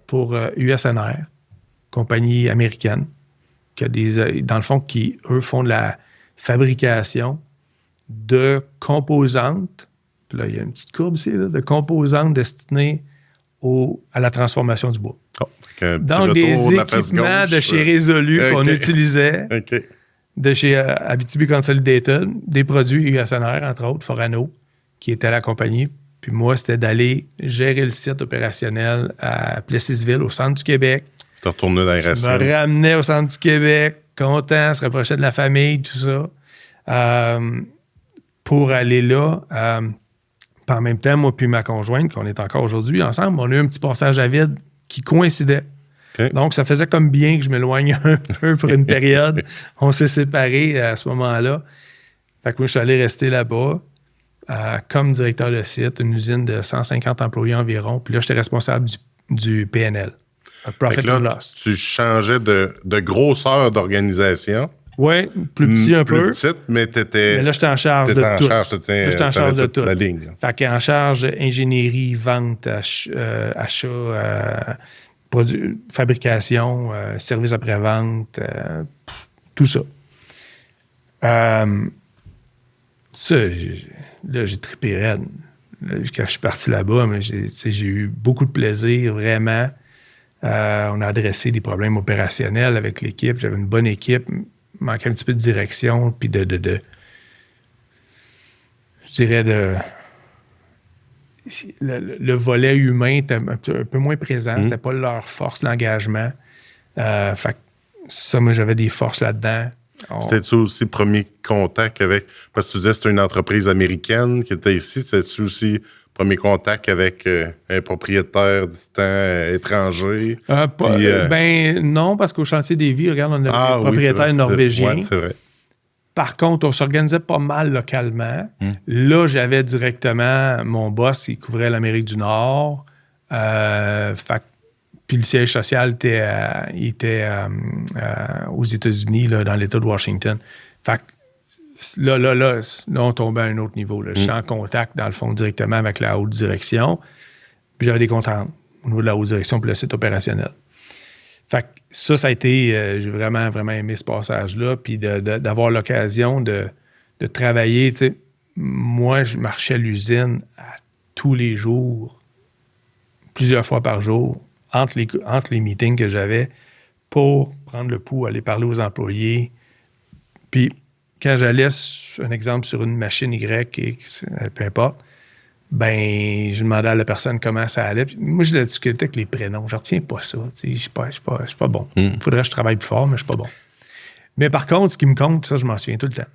pour USNR, compagnie américaine, dans le fond, qui, eux, font de la fabrication de composantes. Puis là, il y a une petite courbe ici, là, de composantes destinées à la transformation du bois. Oh, donc, des équipements de chez Résolu qu'on utilisait de chez Abitibi Consolidated, des produits USNR, entre autres, Forano, qui était la compagnie. Puis moi, c'était d'aller gérer le site opérationnel à Plessisville, au centre du Québec. Tu retourné dans la Je me ramenais au centre du Québec, content, se rapprochait de la famille, tout ça, pour aller là. Puis en même temps, moi puis ma conjointe, qu'on est encore aujourd'hui ensemble, on a eu un petit passage à vide qui coïncidait. Okay. Donc, ça faisait comme bien que je m'éloigne un peu pour une période. On s'est séparés à ce moment-là. Fait que moi, je suis allé rester là-bas comme directeur de site, une usine de 150 employés environ. Puis là, j'étais responsable du PNL, Profit and Loss. Tu changeais de grosseur d'organisation. Oui, plus petit un peu. Plus petite, mais t'étais... Mais là, j'étais en charge de tout. J'étais en charge de tout. La ligne. Fait qu'en charge ingénierie, vente, achat, fabrication, service après-vente, tout ça. Là, j'ai trippé raide. Là, quand je suis parti là-bas, mais j'ai eu beaucoup de plaisir, vraiment. On a adressé des problèmes opérationnels avec l'équipe. J'avais une bonne équipe. Manquait un petit peu de direction, puis je dirais le volet humain était un peu moins présent. C'était pas leur force, l'engagement. Fait que ça, moi, j'avais des forces là-dedans. C'était-tu aussi le premier contact avec... Parce que tu disais que c'était une entreprise américaine qui était ici. C'était-tu aussi le premier contact avec un propriétaire distant étranger? Ben non, parce qu'au chantier des Vies, regarde, on a un propriétaire norvégien. Ouais, c'est vrai. Par contre, on s'organisait pas mal localement. Là, j'avais directement mon boss qui couvrait l'Amérique du Nord. Puis le siège social était aux États-Unis, là, dans l'État de Washington. Fait que là, on tombait à un autre niveau. Là. Je suis en contact, dans le fond, directement avec la haute direction. Puis j'avais des comptes rendus au niveau de la haute direction pour le site opérationnel. Fait que ça a été... j'ai vraiment, vraiment aimé ce passage-là. Puis d'avoir l'occasion de travailler. Tu sais, moi, je marchais à l'usine tous les jours, plusieurs fois par jour, entre les meetings que j'avais, pour prendre le pouls, aller parler aux employés. Puis, quand j'allais, un exemple, sur une machine Y, X, peu importe, ben, je demandais à la personne comment ça allait. Puis moi, je l'ai discuté avec les prénoms. Je retiens pas ça. Je suis pas bon. Il faudrait que je travaille plus fort, mais je suis pas bon. Mais par contre, ce qui me compte, ça, je m'en souviens tout le temps.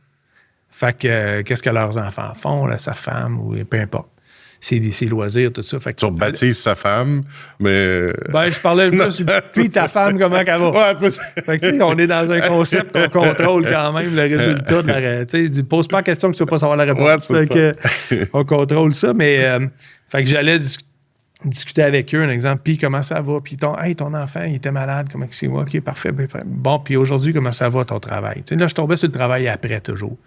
Fait que, qu'est-ce que leurs enfants font, là, sa femme, ou peu importe. Ses loisirs, tout ça. Fait que, tu rebaptises sa femme, mais... Ben, je parlais plus puis ta femme, comment qu'elle va. Ouais, fait que, tu sais, on est dans un concept qu'on contrôle quand même le résultat de la... Tu sais, pose pas la question que tu ne veux pas savoir la réponse. Ouais, fait que, on contrôle ça, mais... fait que j'allais discuter avec eux, un exemple, puis comment ça va? Puis ton enfant, il était malade, comment c'est? OK, parfait. Bon, puis aujourd'hui, comment ça va ton travail? Tu sais, là, je tombais sur le travail après, toujours.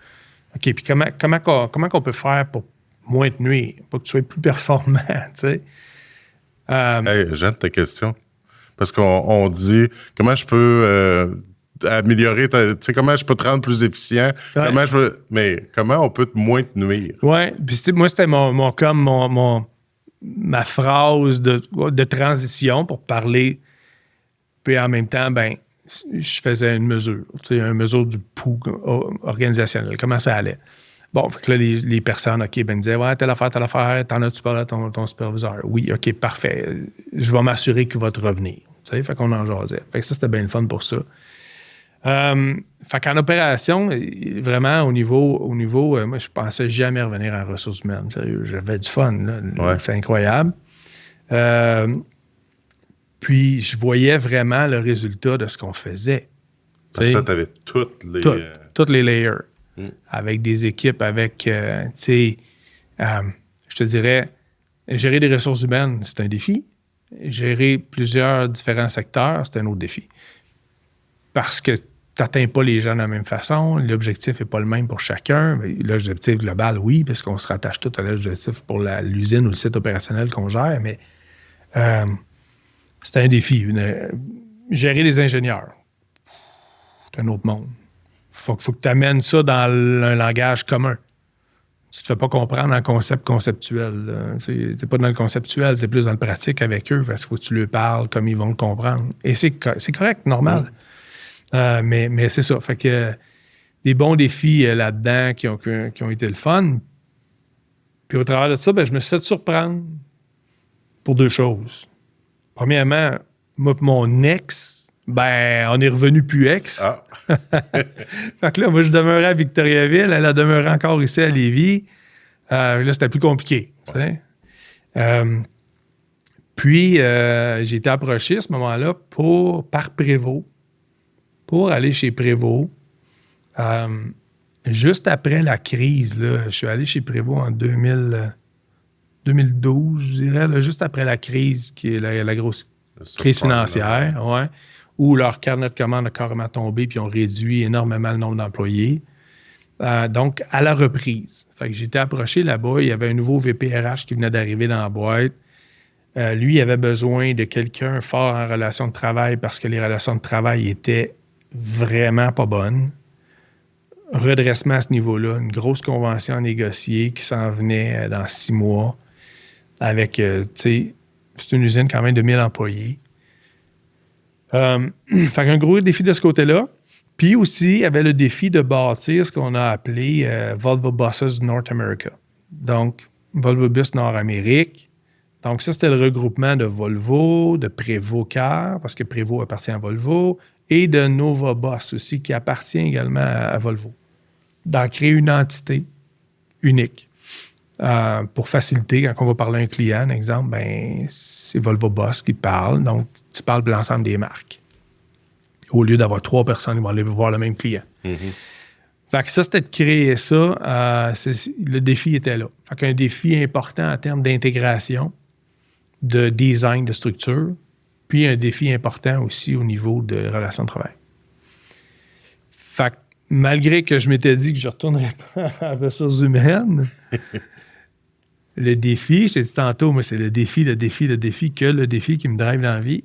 OK, puis comment qu'on peut faire pour moins te nuire, pour que tu sois plus performant, tu sais. Hey, j'aime ta question. Parce qu'on dit, comment je peux améliorer, tu sais, comment je peux te rendre plus efficient, ouais. Mais comment on peut moins te nuire? Oui, puis moi, c'était ma phrase de transition pour parler, puis en même temps, ben, je faisais une mesure, tu sais, une mesure du pouls organisationnel, comment ça allait. Bon, fait que là, les personnes, OK, ben, me disaient, ouais, telle affaire, t'en as-tu parlé à ton superviseur? Oui, OK, parfait. Je vais m'assurer qu'il va te revenir. Tu sais, fait qu'on en jasait. Fait que ça, c'était bien le fun pour ça. Fait qu'en opération, vraiment, au niveau moi, je pensais jamais revenir en ressources humaines. Sérieux, j'avais du fun, là. Ouais. C'est incroyable. Puis, je voyais vraiment le résultat de ce qu'on faisait. Parce que là, t'avais toutes les layers. Avec des équipes, avec, tu sais, je te dirais, gérer des ressources humaines, c'est un défi. Gérer plusieurs différents secteurs, c'est un autre défi. Parce que tu n'atteins pas les gens de la même façon, l'objectif n'est pas le même pour chacun. L'objectif global, oui, parce qu'on se rattache tout à l'objectif pour l'usine ou le site opérationnel qu'on gère, mais c'est un défi. Gérer les ingénieurs, c'est un autre monde. Faut que tu amènes ça dans un langage commun. tu te fais pas comprendre en concept conceptuel. C'est pas dans le conceptuel, tu es plus dans le pratique avec eux parce qu'il faut que tu leur parles comme ils vont le comprendre. Et c'est correct, normal. Mais c'est ça. Fait que des bons défis là-dedans qui ont été le fun. Puis au travers de ça, je me suis fait surprendre pour deux choses. Premièrement, moi et mon ex, on est revenu plus ex. Ah. Fait que là, moi, je demeurais à Victoriaville. Elle a demeuré encore ici à Lévis. Là, c'était plus compliqué. Ouais. Puis, j'ai été approché à ce moment-là par Prévost pour aller chez Prévost. Juste après la crise, là, je suis allé chez Prévost en 2012, je dirais, là, juste après la crise, qui est la grosse crise financière, ouais, où leur carnet de commandes a carrément tombé puis ont réduit énormément le nombre d'employés. Donc, à la reprise. Fait que j'ai été approché là-bas. Il y avait un nouveau VPRH qui venait d'arriver dans la boîte. Lui, il avait besoin de quelqu'un fort en relation de travail parce que les relations de travail étaient vraiment pas bonnes. Redressement à ce niveau-là, une grosse convention à négocier qui s'en venait dans 6 mois avec, tu sais, c'est une usine quand même de 1000 employés. Fait qu'un gros défi de ce côté-là. Puis aussi, il y avait le défi de bâtir ce qu'on a appelé Volvo Buses North America. Donc, Volvo Bus Nord-Amérique. Donc, ça, c'était le regroupement de Volvo, de Prévost Car, parce que Prévost appartient à Volvo, et de Nova Bus aussi, qui appartient également à Volvo. D'en créer une entité unique. Pour faciliter, quand on va parler à un client, un exemple, c'est Volvo Bus qui parle, donc tu parles de l'ensemble des marques. Au lieu d'avoir 3 personnes qui vont aller voir le même client. Mm-hmm. Fait que ça, c'était de créer ça. Le défi était là. Fait qu'un défi important en termes d'intégration, de design de structure, puis un défi important aussi au niveau de relations de travail. Fait que malgré que je m'étais dit que je ne retournerais pas à ressources humaines, le défi, je t'ai dit tantôt, moi, c'est le défi, que le défi qui me drive dans la vie.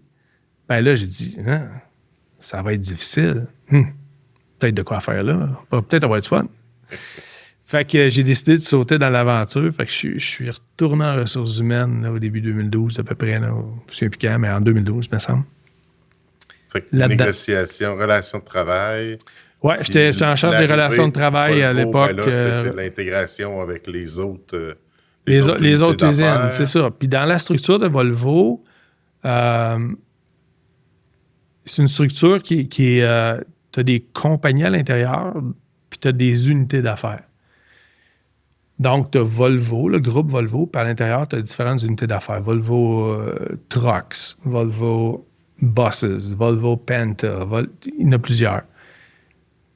Là, j'ai dit, non, ça va être difficile. Peut-être de quoi faire là. Peut-être avoir du fun. Fait que j'ai décidé de sauter dans l'aventure. Fait que je suis retourné en ressources humaines là, au début 2012 à peu près. Là, je ne sais plus quand, mais en 2012, il me semble. Fait que négociation, relations de travail. Oui, j'étais en charge des relations de travail à l'époque. C'était l'intégration avec les autres. Les autres usines, c'est ça. Puis dans la structure de Volvo, c'est une structure qui est... tu as des compagnies à l'intérieur, puis tu as des unités d'affaires. Donc, tu as Volvo, le groupe Volvo, puis à l'intérieur, tu as différentes unités d'affaires. Volvo Trucks, Volvo Buses, Volvo Penta, il y en a plusieurs.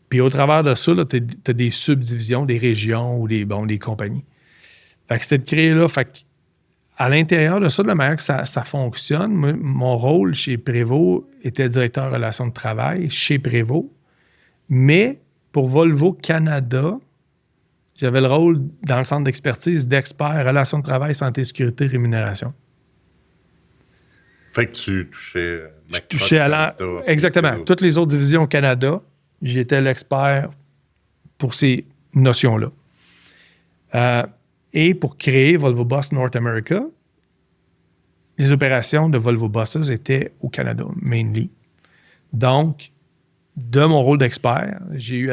Puis au travers de ça, tu as des subdivisions, des régions ou des compagnies. Fait que c'était de créer là. Fait que à l'intérieur de ça, de la manière que ça fonctionne, mon rôle chez Prévost était directeur relations de travail chez Prévost. Mais pour Volvo Canada, j'avais le rôle dans le centre d'expertise d'expert relations de travail, santé, sécurité, rémunération. Fait que tu touchais... Je touchais exactement. Toutes les autres divisions au Canada, j'étais l'expert pour ces notions-là. Et pour créer Volvo Bus North America, les opérations de Volvo Buses étaient au Canada, mainly. Donc, de mon rôle d'expert, j'ai eu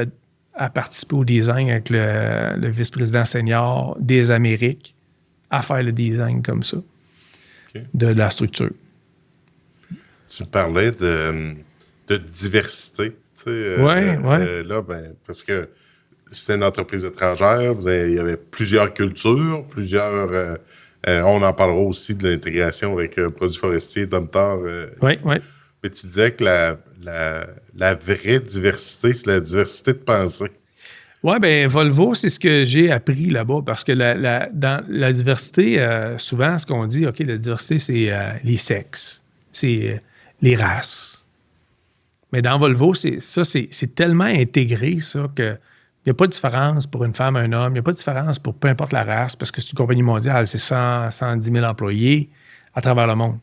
à participer au design avec le vice-président senior des Amériques, à faire le design comme ça, de la structure. Tu parlais de diversité. Oui. Là, parce que c'était une entreprise étrangère, il y avait plusieurs cultures, on en parlera aussi de l'intégration avec Produits forestiers, Domtar. Oui. Mais tu disais que la vraie diversité, c'est la diversité de pensée. Oui, Volvo, c'est ce que j'ai appris là-bas, parce que dans la diversité, souvent, ce qu'on dit, OK, la diversité, c'est les sexes, c'est les races. Mais dans Volvo, c'est tellement intégré, ça, que il n'y a pas de différence pour une femme, un homme. Il n'y a pas de différence pour peu importe la race, parce que c'est une compagnie mondiale. C'est 110 000 employés à travers le monde.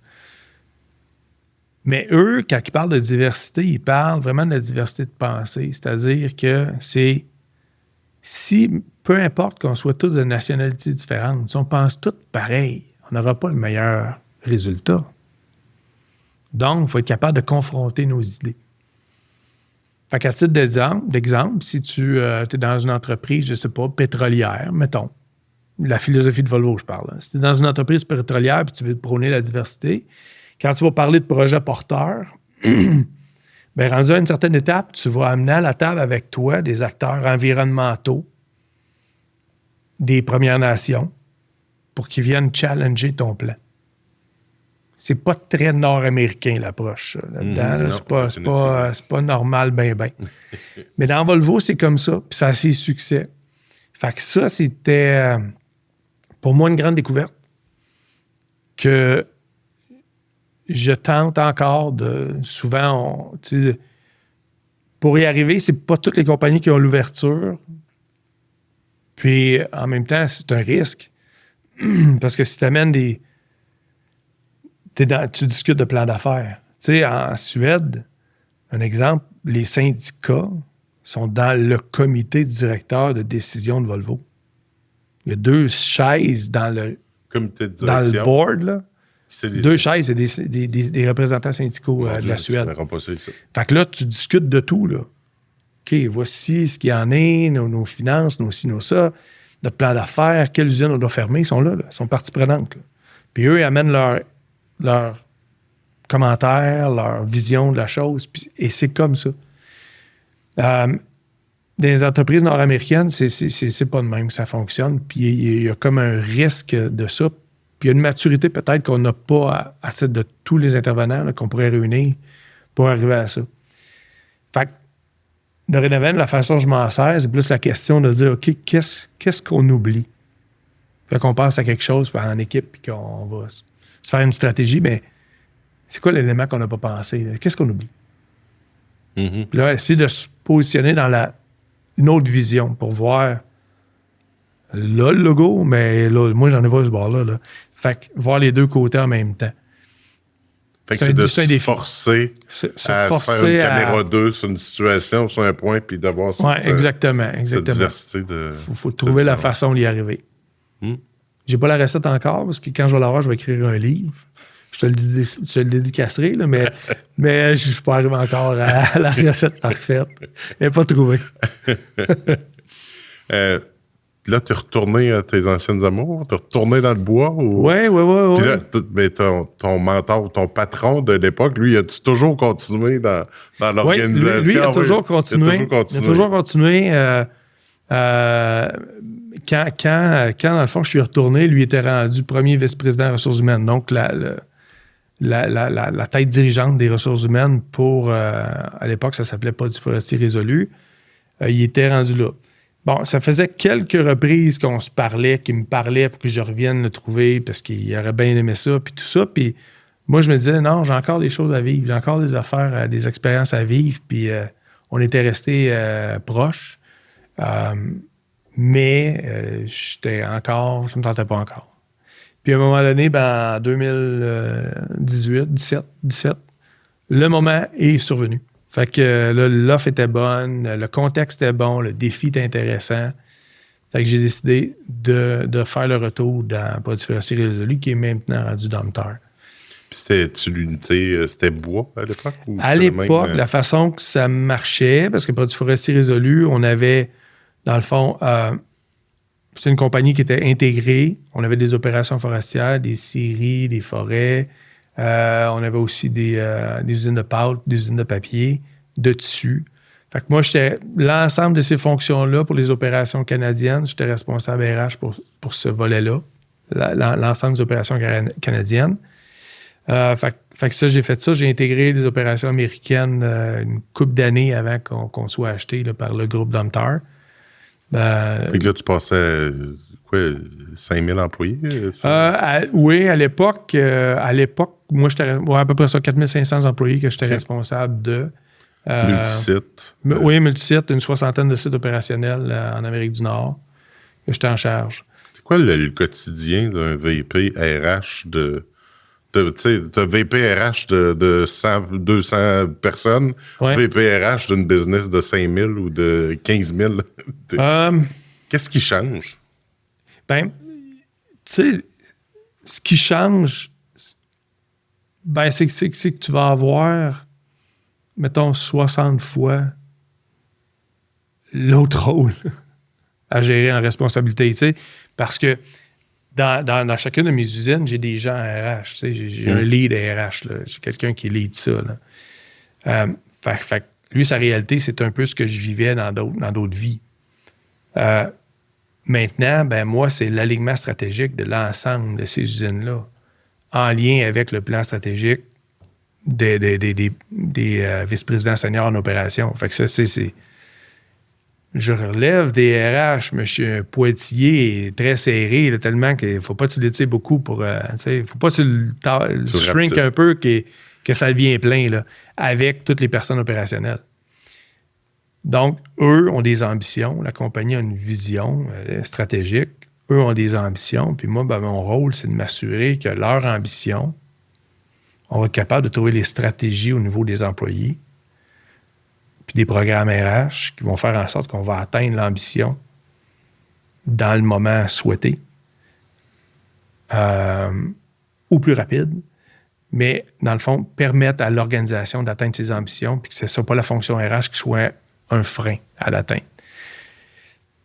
Mais eux, quand ils parlent de diversité, ils parlent vraiment de la diversité de pensée. C'est-à-dire que c'est... Si peu importe qu'on soit tous de nationalités différentes, si on pense tous pareil, on n'aura pas le meilleur résultat. Donc, il faut être capable de confronter nos idées. Fait qu'à titre d'exemple, si tu es dans une entreprise, je ne sais pas, pétrolière, mettons, la philosophie de Volvo, je parle. Si tu es dans une entreprise pétrolière et tu veux prôner la diversité, quand tu vas parler de projets porteurs, bien, rendu à une certaine étape, tu vas amener à la table avec toi des acteurs environnementaux, des Premières Nations, pour qu'ils viennent challenger ton plan. C'est pas très nord-américain, l'approche, là-dedans. Là. C'est pas normal, ben. Mais dans Volvo, c'est comme ça, puis ça a ses succès. Fait que ça, c'était, pour moi, une grande découverte que je tente encore de... Souvent, pour y arriver, c'est pas toutes les compagnies qui ont l'ouverture. Puis, en même temps, c'est un risque. Parce que si tu amènes des... tu discutes de plan d'affaires. Tu sais, en Suède, un exemple, les syndicats sont dans le comité directeur de décision de Volvo. Il y a 2 chaises dans le board, là. Deux chaises, c'est des représentants syndicaux de la Suède. Fait que là, tu discutes de tout, là. OK, voici ce qu'il y en est, nos finances, nos ci, nos ça, notre plan d'affaires, quelle usine on doit fermer, ils sont là, ils sont partie prenante. Là. Puis eux, ils amènent leurs commentaires, leur vision de la chose, et c'est comme ça. Dans les entreprises nord-américaines, c'est pas de même que ça fonctionne, puis il y a comme un risque de ça. Puis il y a une maturité peut-être qu'on n'a pas à titre de tous les intervenants là, qu'on pourrait réunir pour arriver à ça. Fait que, dorénavant, la façon dont je m'en sers, c'est plus la question de dire, OK, qu'est-ce qu'on oublie? Fait qu'on pense à quelque chose en équipe puis qu'on va se faire une stratégie, mais c'est quoi l'élément qu'on n'a pas pensé? Là? Qu'est-ce qu'on oublie? Mm-hmm. Puis là, essayer de se positionner dans une autre vision pour voir là, le logo, mais là, moi, j'en ai pas ce bord-là. Là. Fait que voir les deux côtés en même temps. Fait que c'est de se forcer à se faire une caméra 2 sur une situation, sur un point, puis d'avoir exactement. Cette diversité de... Faut trouver la façon d'y arriver. J'ai pas la recette encore, parce que quand je vais l'avoir, je vais écrire un livre. Je te le dédicacerai, là, mais je suis pas arrivé encore à la recette parfaite. Elle n'est pas trouvée. Là, tu es retourné à tes anciennes amours? Tu es retourné dans le bois? Oui. Puis là, mais ton mentor, ton patron de l'époque, lui, a-tu toujours continué dans l'organisation? Lui, il a toujours continué. Quand, dans le fond, je suis retourné, lui était rendu premier vice-président des ressources humaines. Donc, la tête dirigeante des ressources humaines pour, à l'époque, ça s'appelait pas du Forestier Résolu. Il était rendu là. Bon, ça faisait quelques reprises qu'on se parlait, qu'il me parlait pour que je revienne le trouver parce qu'il aurait bien aimé ça, puis tout ça. Puis moi, je me disais, non, j'ai encore des choses à vivre, j'ai encore des affaires, des expériences à vivre. Puis on était restés proches. Mais j'étais encore, ça me tentait pas encore. Puis à un moment donné, en 2017, le moment est survenu. Fait que là, l'offre était bonne, le contexte était bon, le défi était intéressant. Fait que j'ai décidé de faire le retour dans Produits Forestiers Résolu, qui est maintenant rendu dompteur. Puis c'était l'unité, c'était bois à l'époque? À l'époque, la façon que ça marchait, parce que Produits Forestiers Résolu, on avait, dans le fond, c'était une compagnie qui était intégrée. On avait des opérations forestières, des scieries, des forêts. On avait aussi des usines de pâte, des usines de papier, de tissu. Fait que moi, j'étais l'ensemble de ces fonctions-là pour les opérations canadiennes. J'étais responsable RH pour ce volet-là, l'ensemble des opérations canadiennes. Fait que ça, j'ai fait ça. J'ai intégré les opérations américaines une couple d'années avant qu'on soit acheté là, par le groupe Dompteur. Puis là, tu passais 5000 employés? Oui, à l'époque, moi, j'étais à peu près ça, 4500 employés que j'étais responsable de. Multisites? Oui, multisites, une 60aine de sites opérationnels en Amérique du Nord que j'étais en charge. C'est quoi le quotidien d'un VP RH t'as VP RH de 100, 200 personnes, VP RH d'une business de 5000 ou de 15 000. Qu'est-ce qui change? Ben, tu sais, ce qui change, ben, c'est que tu vas avoir, mettons, 60 fois l'autre rôle à gérer en responsabilité, tu sais, parce que dans chacune de mes usines, j'ai des gens RH, tu sais, j'ai un lead RH, là, j'ai quelqu'un qui lead ça, là. Fait que lui, sa réalité, c'est un peu ce que je vivais dans d'autres vies. Maintenant, ben moi, c'est l'alignement stratégique de l'ensemble de ces usines-là, en lien avec le plan stratégique des vice-présidents seniors en opération. Fait que ça, c'est je relève des RH, M. Poitier est très serré, là, tellement qu'il ne faut pas que tu l'étires beaucoup pour. Il ne faut pas que tu le shrink un peu, que ça devient plein, là, avec toutes les personnes opérationnelles. Donc, eux ont des ambitions, la compagnie a une vision stratégique, eux ont des ambitions, puis moi, ben, mon rôle, c'est de m'assurer que leur ambition, on va être capable de trouver les stratégies au niveau des employés, puis des programmes RH qui vont faire en sorte qu'on va atteindre l'ambition dans le moment souhaité, ou plus rapide, mais dans le fond, permettre à l'organisation d'atteindre ses ambitions, puis que ce ne soit pas la fonction RH qui soit un frein à l'atteinte.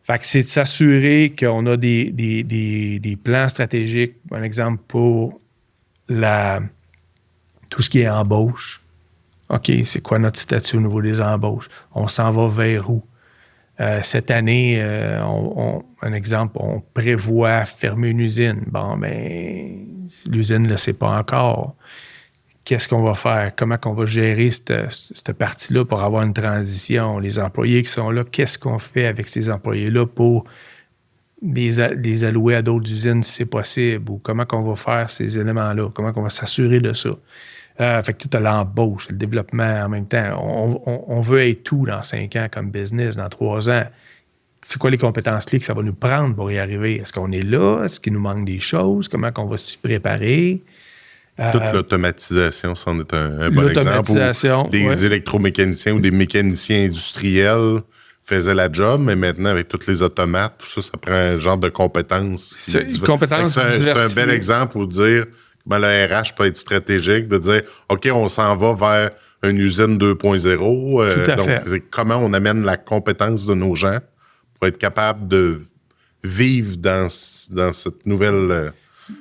Fait que c'est de s'assurer qu'on a des plans stratégiques, un exemple pour tout ce qui est embauche. OK, c'est quoi notre statut au niveau des embauches? On s'en va vers où? Cette année, un exemple, on prévoit fermer une usine. Bon, ben, l'usine ne le sait pas encore. Qu'est-ce qu'on va faire? Comment on va gérer cette partie-là pour avoir une transition? Les employés qui sont là, qu'est-ce qu'on fait avec ces employés-là pour les allouer à d'autres usines si c'est possible? Ou comment on va faire ces éléments-là? Comment on va s'assurer de ça? Fait que tu as l'embauche, le développement en même temps. On veut être tout dans 5 ans comme business, dans 3 ans. C'est quoi les compétences clés que ça va nous prendre pour y arriver? Est-ce qu'on est là? Est-ce qu'il nous manque des choses? Comment on va s'y préparer? Toute l'automatisation, c'en est un bon exemple. Les électromécaniciens ou des mécaniciens industriels faisaient la job, mais maintenant, avec toutes les automates, tout ça, ça prend un genre de compétences. C'est un bel exemple pour dire comment le RH peut être stratégique, de dire, OK, on s'en va vers une usine 2.0. Donc, c'est comment on amène la compétence de nos gens pour être capable de vivre dans cette nouvelle...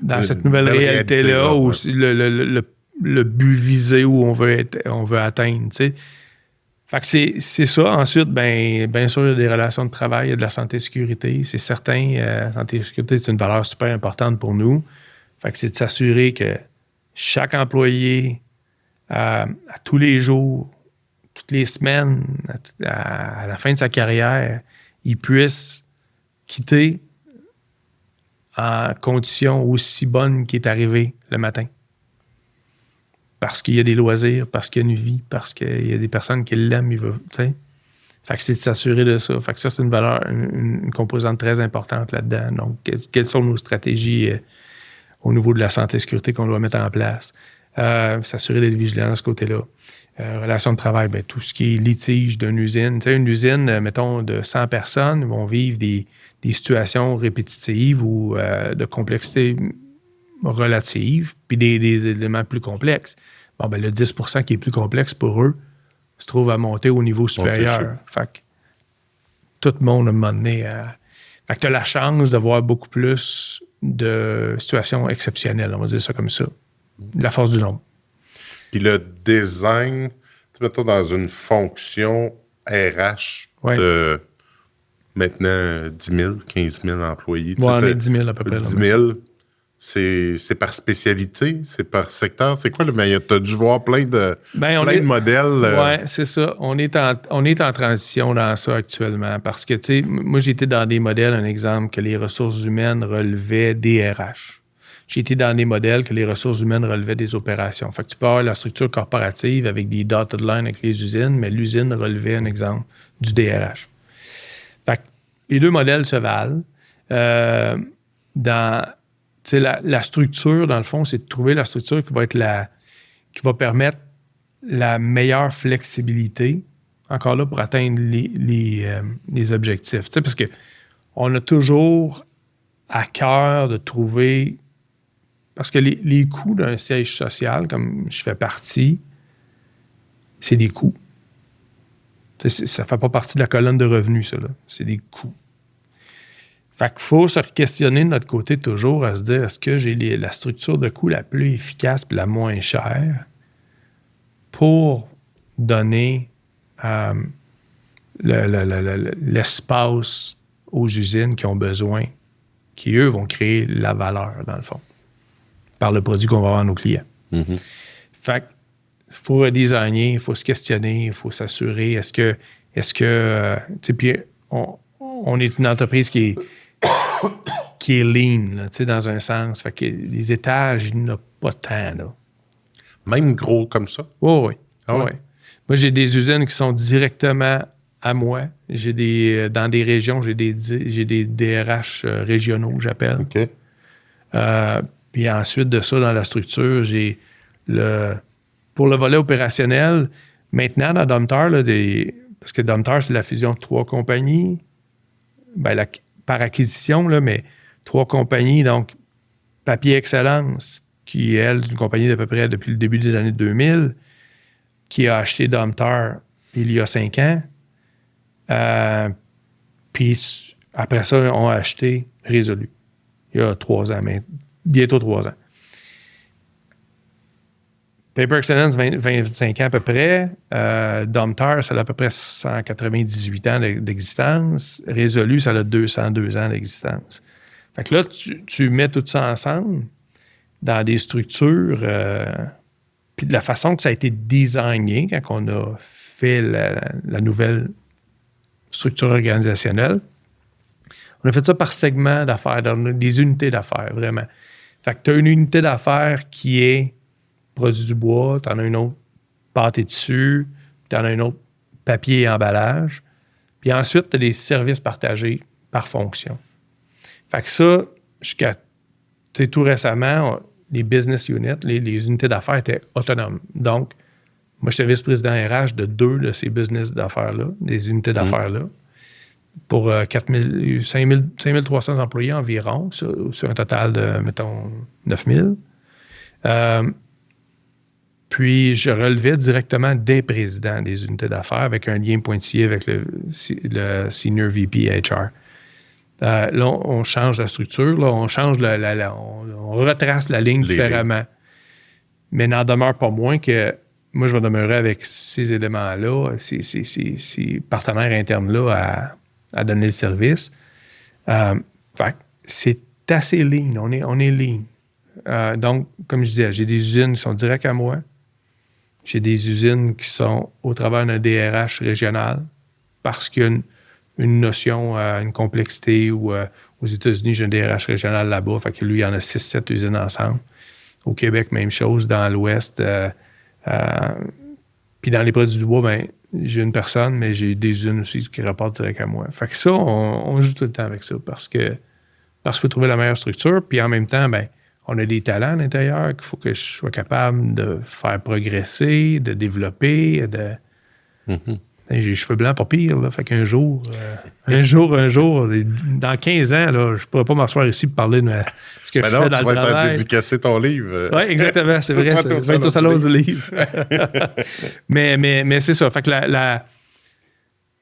dans cette nouvelle réalité-là, où le but visé où on veut atteindre, tu sais. Fait que c'est ça. Ensuite, bien sûr, il y a des relations de travail, il y a de la santé-sécurité. C'est certain, santé-sécurité, c'est une valeur super importante pour nous. Fait que c'est de s'assurer que chaque employé, à tous les jours, toutes les semaines, à la fin de sa carrière, il puisse quitter en conditions aussi bonnes qu'il est arrivé le matin. Parce qu'il y a des loisirs, parce qu'il y a une vie, parce qu'il y a des personnes qui l'aiment, tu sais. Fait que c'est de s'assurer de ça. Fait que ça, c'est une valeur, une composante très importante là-dedans. Donc, quelles sont nos stratégies au niveau de la santé et sécurité qu'on doit mettre en place? S'assurer d'être vigilant de ce côté-là. Relations de travail, tout ce qui est litige d'une usine. Tu sais, une usine, mettons, de 100 personnes vont vivre des situations répétitives ou de complexité relative, puis des éléments plus complexes. Bon, le 10 % qui est plus complexe pour eux se trouve à monter au niveau supérieur. Fait que tout le monde, à un moment donné... fait que tu as la chance de voir beaucoup plus de situations exceptionnelles, on va dire ça comme ça. La force du nombre. Puis le design, mettons dans une fonction RH de maintenant 10 000, 15 000 employés. On est 10 000 à peu près. 10 000, c'est par spécialité, c'est par secteur. C'est quoi le meilleur? Tu as dû voir plein de modèles. Oui, c'est ça. On est en transition dans ça actuellement parce que, tu sais, moi, j'étais dans des modèles, un exemple, que les ressources humaines relevaient des RH. J'ai été dans des modèles que les ressources humaines relevaient des opérations. Fait que tu peux avoir la structure corporative avec des dotted lines avec les usines, mais l'usine relevait, un exemple, du DRH. Fait que les deux modèles se valent. La structure, dans le fond, c'est de trouver la structure qui va permettre la meilleure flexibilité, encore là, pour atteindre les objectifs. Tu sais, parce que on a toujours à cœur de trouver... Parce que les coûts d'un siège social, comme je fais partie, c'est des coûts. Ça ne fait pas partie de la colonne de revenus, ça, là. C'est des coûts. Fait qu'il faut se questionner de notre côté toujours à se dire, est-ce que j'ai la structure de coûts la plus efficace et la moins chère pour donner l'espace aux usines qui ont besoin, qui, eux, vont créer la valeur, dans le fond, par le produit qu'on va vendre à nos clients. Mm-hmm. Fait qu'il faut redesigner, il faut se questionner, il faut s'assurer, est-ce que tu sais, puis on est une entreprise qui est lean, là, tu sais, dans un sens. Fait que les étages, il n'y en a pas tant, là. Même gros comme ça? Oui. Ah ouais? Oui. Moi, j'ai des usines qui sont directement à moi. Dans des régions, j'ai des DRH régionaux, j'appelle. OK. Puis ensuite de ça, dans la structure, j'ai pour le volet opérationnel, maintenant, dans Domtar, parce que Domtar, c'est la fusion de 3 compagnies, par acquisition, là, mais 3 compagnies, donc Papier Excellence, qui, elle, est une compagnie d'à peu près depuis le début des années 2000, qui a acheté Domtar il y a 5 ans. Puis après ça, on a acheté Résolu il y a 3 ans, mais bientôt 3 ans. Paper Excellence, 25 ans à peu près. Domtar, ça a à peu près 198 ans d'existence. Résolu, ça a 202 ans d'existence. Fait que là, tu mets tout ça ensemble dans des structures, puis de la façon que ça a été designé quand on a fait la nouvelle structure organisationnelle. On a fait ça par segment d'affaires, dans des unités d'affaires, vraiment. Fait que tu as une unité d'affaires qui est produit du bois, tu en as une autre pâte et tissu, tu en as une autre papier et emballage. Puis ensuite, tu as des services partagés par fonction. Fait que ça, jusqu'à tout récemment, les business units, les unités d'affaires étaient autonomes. Donc, moi, j'étais vice-président RH de 2 de ces business d'affaires-là, des unités d'affaires-là, pour 5300 employés environ, sur un total de, mettons, 9000. Puis, je relevais directement des présidents des unités d'affaires avec un lien pointillé avec le Senior VP HR. Là, on change la structure, là, on change on retrace la ligne différemment. Mais n'en demeure pas moins que moi, je vais demeurer avec ces éléments-là, ces partenaires internes-là à donner le service. Fait que c'est assez lean. On est lean. Donc, comme je disais, j'ai des usines qui sont directes à moi. J'ai des usines qui sont au travers d'un DRH régional parce qu'il y a une notion, une complexité où aux États-Unis, j'ai un DRH régional là-bas. Fait que lui, il y en a 6-7 usines ensemble. Au Québec, même chose. Dans l'Ouest. Puis dans les produits du bois, ben, j'ai une personne, mais j'ai des usines aussi qui rapportent direct à moi. Fait que ça, on joue tout le temps avec ça parce qu'il faut trouver la meilleure structure. Puis en même temps, ben, on a des talents à l'intérieur qu'il faut que je sois capable de faire progresser, de développer, J'ai les cheveux blancs, pas pire, là. Fait qu'un jour, dans 15 ans, là, je pourrais pas m'asseoir ici pour parler de ce que je fais dans le travail. Tu vas dédicacer ton livre. Oui, exactement, c'est vrai. Je vais être au salon du livre. mais c'est ça. Fait que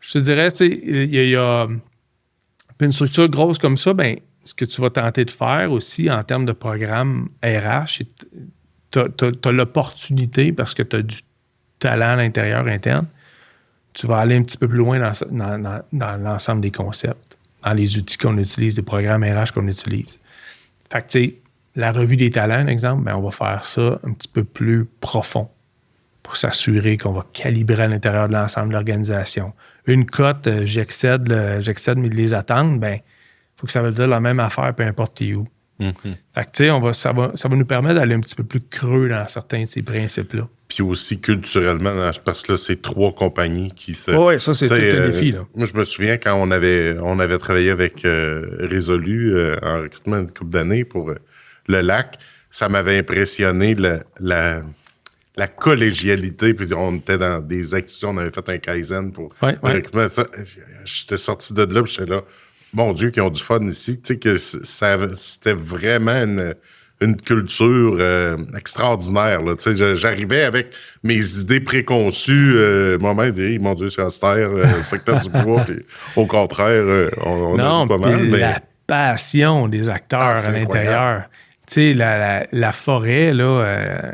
je te dirais, tu sais, il y a une structure grosse comme ça, ben ce que tu vas tenter de faire aussi en termes de programme RH, tu as l'opportunité, parce que tu as du talent à l'intérieur interne, tu vas aller un petit peu plus loin dans l'ensemble des concepts, dans les outils qu'on utilise, des programmes RH qu'on utilise. Fait que, tu sais, la revue des talents, par exemple, ben, on va faire ça un petit peu plus profond pour s'assurer qu'on va calibrer à l'intérieur de l'ensemble de l'organisation. Une cote, j'excède les attentes, ben il faut que ça veuille dire la même affaire, peu importe où. Fait que, tu sais, ça va nous permettre d'aller un petit peu plus creux dans certains de ces principes-là. Puis aussi culturellement, parce que là, c'est 3 compagnies qui se... Oui, ça, c'est tout un défi, là. Moi, je me souviens quand on avait travaillé avec Résolu en recrutement une couple d'années pour le lac, ça m'avait impressionné la collégialité. Puis on était dans des actions, on avait fait un Kaizen pour le recrutement. Ça, j'étais sorti de là, puis j'étais là, mon Dieu, qui ont du fun ici. Tu sais, que c'était vraiment une culture extraordinaire. Là. Tu sais, j'arrivais avec mes idées préconçues. Moi-même, mon Dieu, c'est austère, secteur du bois. Puis, au contraire, on a pas mal. Mais... la passion des acteurs à l'intérieur. Tu sais, la forêt, là,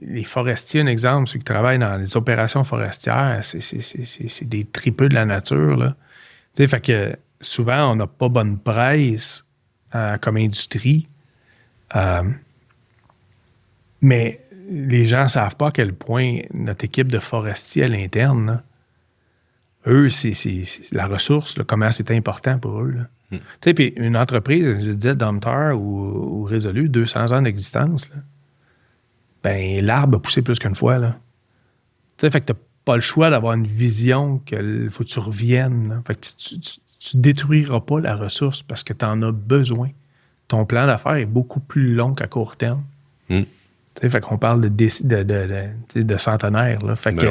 les forestiers, un exemple, ceux qui travaillent dans les opérations forestières, c'est des tripeux de la nature, là. Tu sais, fait que souvent, on n'a pas bonne presse comme industrie. Mais les gens ne savent pas à quel point notre équipe de forestiers à l'interne, là, eux, c'est la ressource, là, comment c'est important pour eux, là. Tu sais, puis une entreprise, je disais, Domtar ou Résolu, 200 ans d'existence, là, ben l'arbre a poussé plus qu'une fois, là. Tu sais, fait que t'as pas le choix d'avoir une vision qu'il faut que tu reviennes, là. Fait que tu détruiras pas la ressource parce que tu en as besoin. Ton plan d'affaires est beaucoup plus long qu'à court terme. Tu sais, fait qu'on parle de centenaire, là. Fait que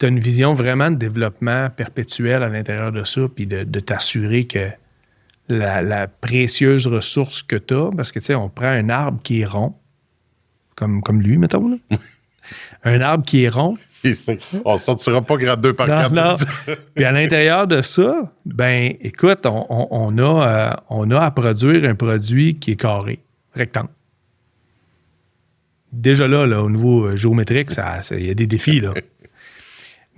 tu as une vision vraiment de développement perpétuel à l'intérieur de ça, puis de t'assurer que la précieuse ressource que tu as, parce que, tu sais, on prend un arbre qui est rond, comme lui, mettons, là. Un arbre qui est rond. On ne sortira pas grade 2 par 4. Non. Puis à l'intérieur de ça, ben écoute, on a à produire un produit qui est carré, rectangle. Déjà là, au niveau géométrique, il y a des défis, là.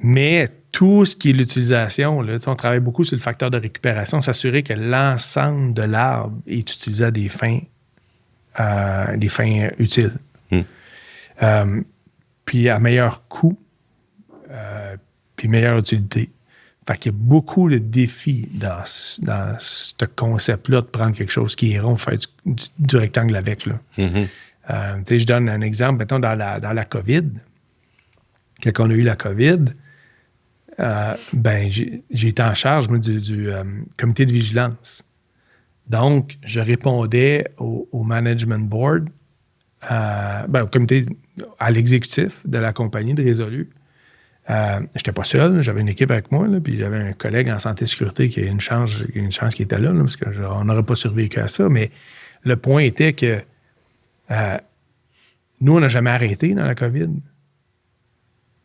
Mais tout ce qui est l'utilisation, là, on travaille beaucoup sur le facteur de récupération, s'assurer que l'ensemble de l'arbre est utilisé à des fins utiles. Puis à meilleur coût, puis meilleure utilité. Fait qu'il y a beaucoup de défis dans ce concept-là de prendre quelque chose qui est rond, faire du rectangle avec, là. Je donne un exemple, mettons, dans la COVID. Quand on a eu la COVID, j'ai été en charge, moi, du comité de vigilance. Donc, je répondais au management board, au comité, à l'exécutif de la compagnie de Résolu. J'étais pas seul, j'avais une équipe avec moi, là, puis j'avais un collègue en santé et sécurité qui a une chance qui était là, parce qu'on n'aurait pas survécu à ça. Mais le point était que nous, on n'a jamais arrêté dans la COVID.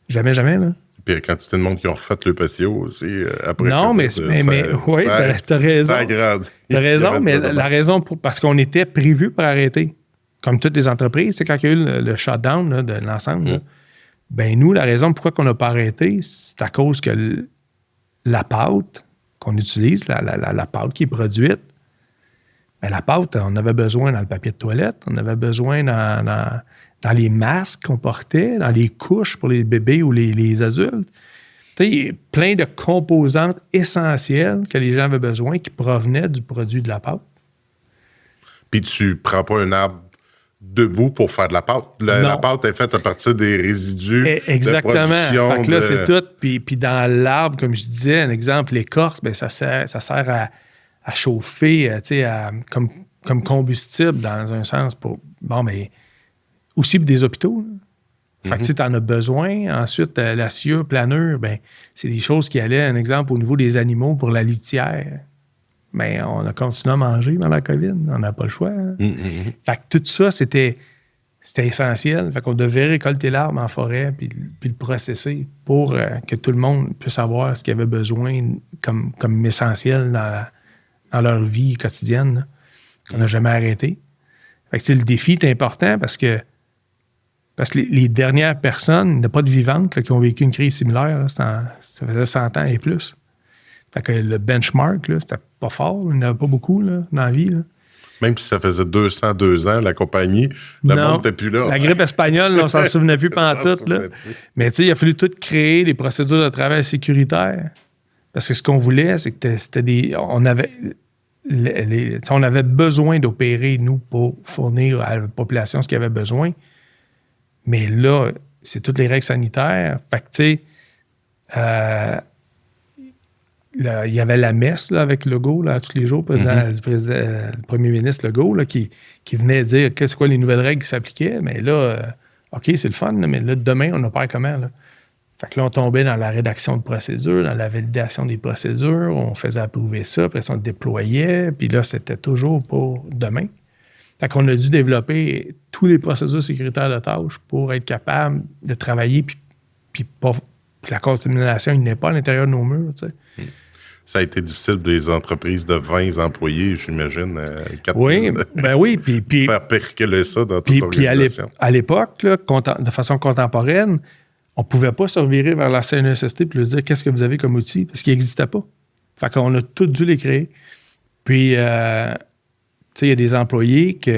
Jamais, là. Puis quand tu te demandes qu'ils ont refait le patio aussi après. Non, mais oui, t'as raison. T'as raison, mais la raison parce qu'on était prévu pour arrêter. Comme toutes les entreprises, c'est quand il y a eu le shutdown là, de l'ensemble. Là, ben nous, la raison pourquoi on n'a pas arrêté, c'est à cause que la pâte qu'on utilise, la pâte qui est produite, ben la pâte, on avait besoin dans le papier de toilette, on avait besoin dans les masques qu'on portait, dans les couches pour les bébés ou les adultes. Tu sais, plein de composantes essentielles que les gens avaient besoin qui provenaient du produit de la pâte. Puis tu prends pas un arbre debout pour faire de la pâte. La pâte est faite à partir des résidus de production. Fait que là, c'est tout. Puis dans l'arbre, comme je disais, un exemple, l'écorce, ben ça sert à chauffer, comme combustible dans un sens pour... Bon, mais aussi pour des hôpitaux. Là. Fait que tu en as besoin. Ensuite, la sciure, planeur, ben c'est des choses qui allaient, un exemple, au niveau des animaux pour la litière. Mais on a continué à manger dans la COVID. On n'a pas le choix. Hein? Fait que tout ça, c'était essentiel. Fait qu'on devait récolter l'arbre en forêt puis le processer pour que tout le monde puisse avoir ce qu'il avait besoin comme essentiel dans leur vie quotidienne. Là, qu'on n'a jamais arrêté. Fait que le défi est important parce que les dernières personnes, il n'y a pas de vivantes là, qui ont vécu une crise similaire. Là, ça faisait 100 ans et plus. Fait que le benchmark, là, c'était pas fort. Il n'y en avait pas beaucoup là, dans la vie. Là. Même si ça faisait 202 ans, la compagnie, le monde n'était plus là. La grippe espagnole, là, on s'en souvenait plus pantoute. Là. Mais tu sais, il a fallu tout créer des procédures de travail sécuritaires. Parce que ce qu'on voulait, c'est que c'était des... On avait besoin d'opérer, nous, pour fournir à la population ce qu'il avait besoin. Mais là, c'est toutes les règles sanitaires. Fait que, tu sais... il y avait la messe là, avec Legault là, tous les jours, le premier ministre Legault là, qui venait dire c'est quoi les nouvelles règles qui s'appliquaient. Mais là, OK, c'est le fun, là, mais là, demain, on n'a pas comment. Là. Fait que là, on tombait dans la rédaction de procédures, dans la validation des procédures, on faisait approuver ça, puis on le déployait, puis là, c'était toujours pour demain. Fait qu'on a dû développer tous les procédures sécuritaires de tâches pour être capable de travailler, puis pas que la contamination n'est pas à l'intérieur de nos murs, tu sais. Ça a été difficile pour des entreprises de 20 employés, j'imagine. 4 oui, ben oui. Puis faire perculer ça dans toute l'organisation. Puis à l'époque, là, de façon contemporaine, on ne pouvait pas se revirer vers la CNESST et leur dire qu'est-ce que vous avez comme outil, parce qu'il n'existait pas. Fait qu'on a tous dû les créer. Puis, tu sais, il y a des employés qui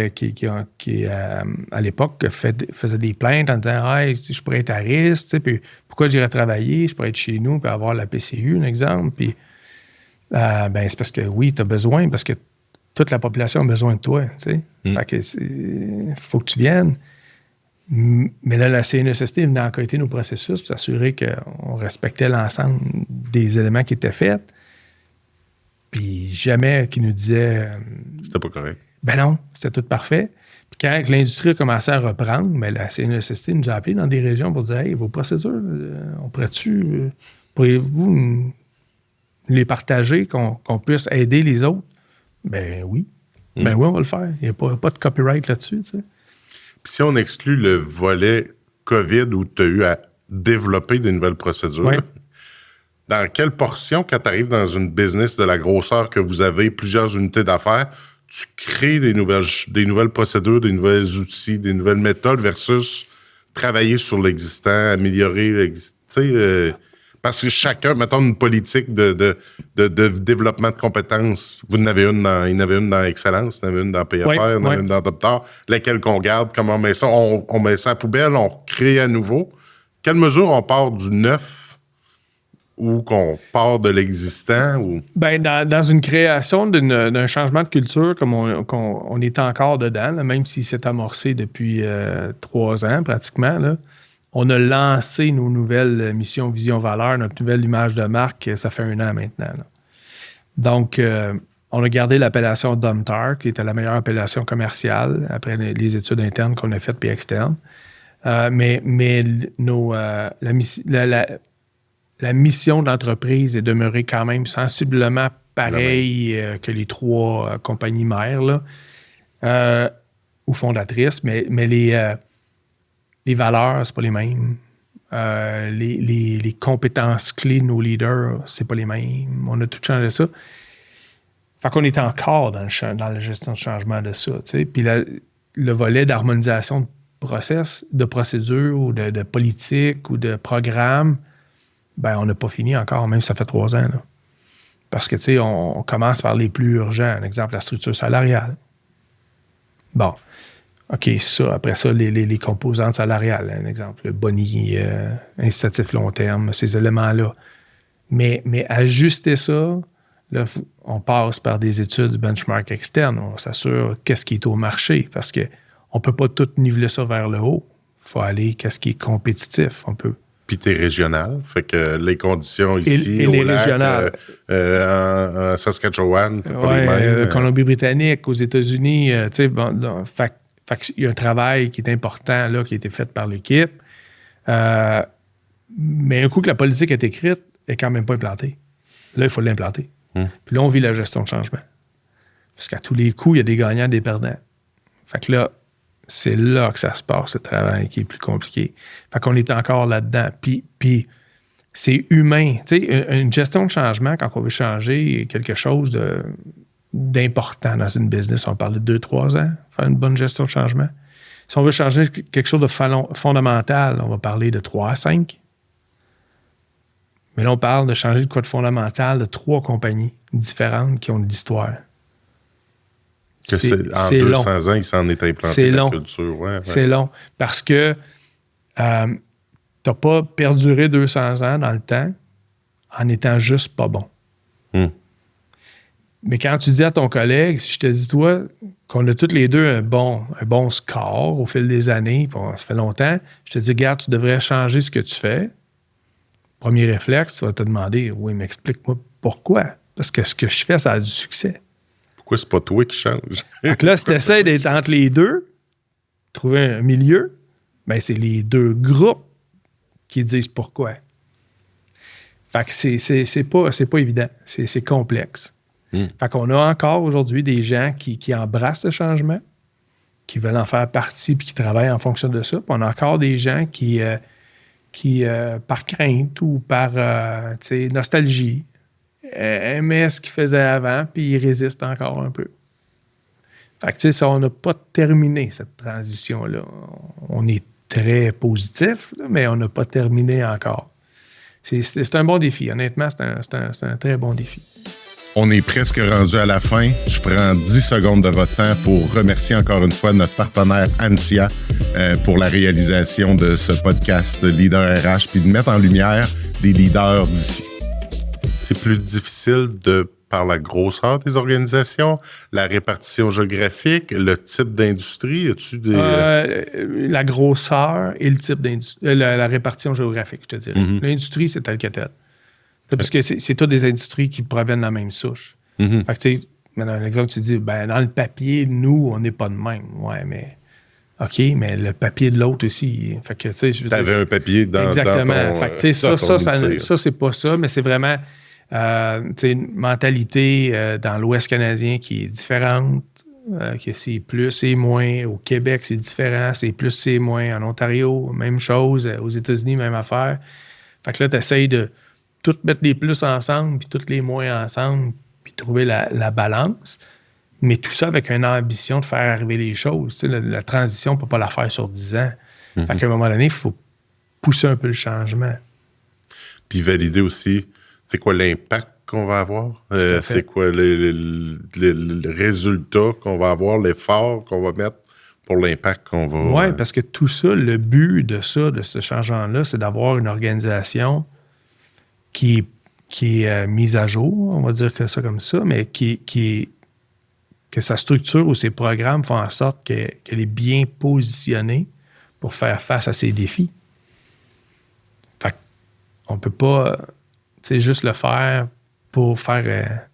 à l'époque, faisaient des plaintes en disant « Hey, je pourrais être à risque, tu sais, puis pourquoi j'irais travailler? Je pourrais être chez nous puis avoir la PCU, un exemple. » Puis, ben, c'est parce que oui, tu as besoin, parce que toute la population a besoin de toi, tu sais. Fait que faut que tu viennes. Mais là, la CNESST venait enquêter nos processus pour s'assurer qu'on respectait l'ensemble des éléments qui étaient faits. Puis jamais qu'ils nous disaient... C'était pas correct. Ben non, c'était tout parfait. Puis quand l'industrie a commencé à reprendre, ben la CNESST nous a appelés dans des régions pour dire « Hey, vos procédures, pourriez-vous les partager, qu'on puisse aider les autres? » Ben oui. Ben oui, on va le faire. Il n'y a pas de copyright là-dessus, tu sais. Puis si on exclut le volet COVID où tu as eu à développer des nouvelles procédures, dans quelle portion, quand tu arrives dans une business de la grosseur que vous avez, plusieurs unités d'affaires, tu crées des nouvelles procédures, des nouveaux outils, des nouvelles méthodes versus travailler sur l'existant, améliorer l'existant? Parce que chacun, mettons, une politique de développement de compétences, il y en avait une dans Excellence, il y en avait une dans PFR, il y en avait une dans Docteur, laquelle qu'on garde, comment on met ça, on met ça à la poubelle, on crée à nouveau. Quelle mesure on part du neuf ou qu'on part de l'existant? Ou... Ben, dans une création d'un changement de culture, comme on est encore dedans, là, même s'il s'est amorcé depuis 3 ans pratiquement, là, on a lancé nos nouvelles missions, vision, valeurs, notre nouvelle image de marque, ça fait 1 an maintenant. Là. Donc, on a gardé l'appellation Domtar, qui était la meilleure appellation commerciale après les études internes qu'on a faites puis externes. Mais la mission de l'entreprise est demeurée quand même sensiblement pareille que les 3 compagnies mères là, ou fondatrices, mais les valeurs, c'est pas les mêmes. Les compétences clés de nos leaders, c'est pas les mêmes. On a tout changé ça. Fait qu'on est encore dans la gestion de changement de ça. T'sais. Puis le volet d'harmonisation de process, de procédures ou de politique ou de programme, ben on n'a pas fini encore, même si ça fait 3 ans. Là. Parce que, tu sais, on commence par les plus urgents. Un exemple, la structure salariale. Bon. OK, ça. Après ça, les composantes salariales, un exemple, le boni, incitatif long terme, ces éléments-là. Mais ajuster ça, là, on passe par des études benchmark externes. On s'assure qu'est-ce qui est au marché parce qu'on ne peut pas tout niveler ça vers le haut. Il faut aller qu'est-ce qui est compétitif. On peut. Puis t'es régional, fait que les conditions ici, et au les lac, régionales. En Saskatchewan, c'est pas les mêmes. Colombie-Britannique, aux États-Unis, tu sais, bon, fait qu'il y a un travail qui est important là, qui a été fait par l'équipe. Mais un coup que la politique est écrite, elle n'est quand même pas implantée. Là, il faut l'implanter. Puis là, on vit la gestion de changement. Parce qu'à tous les coups, il y a des gagnants et des perdants. Fait que là, c'est là que ça se passe, ce travail qui est plus compliqué. Fait qu'on est encore là-dedans. Puis c'est humain. Tu sais, une gestion de changement, quand on veut changer quelque chose d'important dans une business, on parle de 2-3 ans, faire une bonne gestion de changement. Si on veut changer quelque chose de fondamental, on va parler de 3 à 5. Mais là, on parle de changer de quoi de fondamental de 3 compagnies différentes qui ont de l'histoire. En 200 ans, il s'en est implanté la culture. Ouais. C'est long. Parce que tu n'as pas perduré 200 ans dans le temps en étant juste pas bon. Mais quand tu dis à ton collègue, si je te dis, toi, qu'on a tous les deux un bon score au fil des années, ça fait longtemps, je te dis, regarde, tu devrais changer ce que tu fais. Premier réflexe, tu vas te demander, oui, mais explique-moi pourquoi. Parce que ce que je fais, ça a du succès. Pourquoi c'est pas toi qui change? Donc là, si tu essaies d'être entre les deux, trouver un milieu, ben c'est les 2 groupes qui disent pourquoi. Fait que c'est pas évident. C'est complexe. Fait qu'on a encore aujourd'hui des gens qui embrassent le changement, qui veulent en faire partie puis qui travaillent en fonction de ça. Puis on a encore des gens qui par crainte ou par nostalgie, aimaient ce qu'ils faisaient avant puis ils résistent encore un peu. Fait que, ça, on n'a pas terminé cette transition-là. On est très positif, là, mais on n'a pas terminé encore. C'est un bon défi. Honnêtement, c'est un très bon défi. On est presque rendu à la fin. Je prends 10 secondes de votre temps pour remercier encore une fois notre partenaire Ansia pour la réalisation de ce podcast Leader RH puis de mettre en lumière des leaders d'ici. C'est plus difficile par la grosseur des organisations, la répartition géographique, le type d'industrie? As-tu des... la grosseur et le type d'industrie, la répartition géographique, je te dirais. L'industrie, c'est tel que tel. Parce que c'est toutes des industries qui proviennent de la même souche. Fait que, tu sais, dans un exemple, tu dis, dans le papier, nous, on n'est pas de même. Ouais, mais... OK, mais le papier de l'autre aussi. Fait que, tu sais, je veux dire... T'avais un papier dans exactement. Ton... Fait que, tu sais, ça, c'est pas ça, mais c'est vraiment... une mentalité dans l'Ouest canadien qui est différente, que c'est plus et moins. Au Québec, c'est différent, c'est plus, c'est moins. En Ontario, même chose. Aux États-Unis, même affaire. Fait que là, tu essaies de tout mettre les plus ensemble, puis tous les moins ensemble, puis trouver la balance. Mais tout ça avec une ambition de faire arriver les choses. Tu sais, la transition, on ne peut pas la faire sur 10 ans. Fait qu'à un moment donné, il faut pousser un peu le changement. Puis valider aussi, c'est quoi l'impact qu'on va avoir? C'est quoi le résultat qu'on va avoir, l'effort qu'on va mettre pour l'impact qu'on va... Oui, parce que tout ça, le but de ce changement-là, c'est d'avoir une organisation qui est mise à jour, on va dire que ça comme ça, mais que sa structure ou ses programmes font en sorte qu'elle est bien positionnée pour faire face à ces défis. Fait qu'on ne peut pas... C'est juste le faire pour faire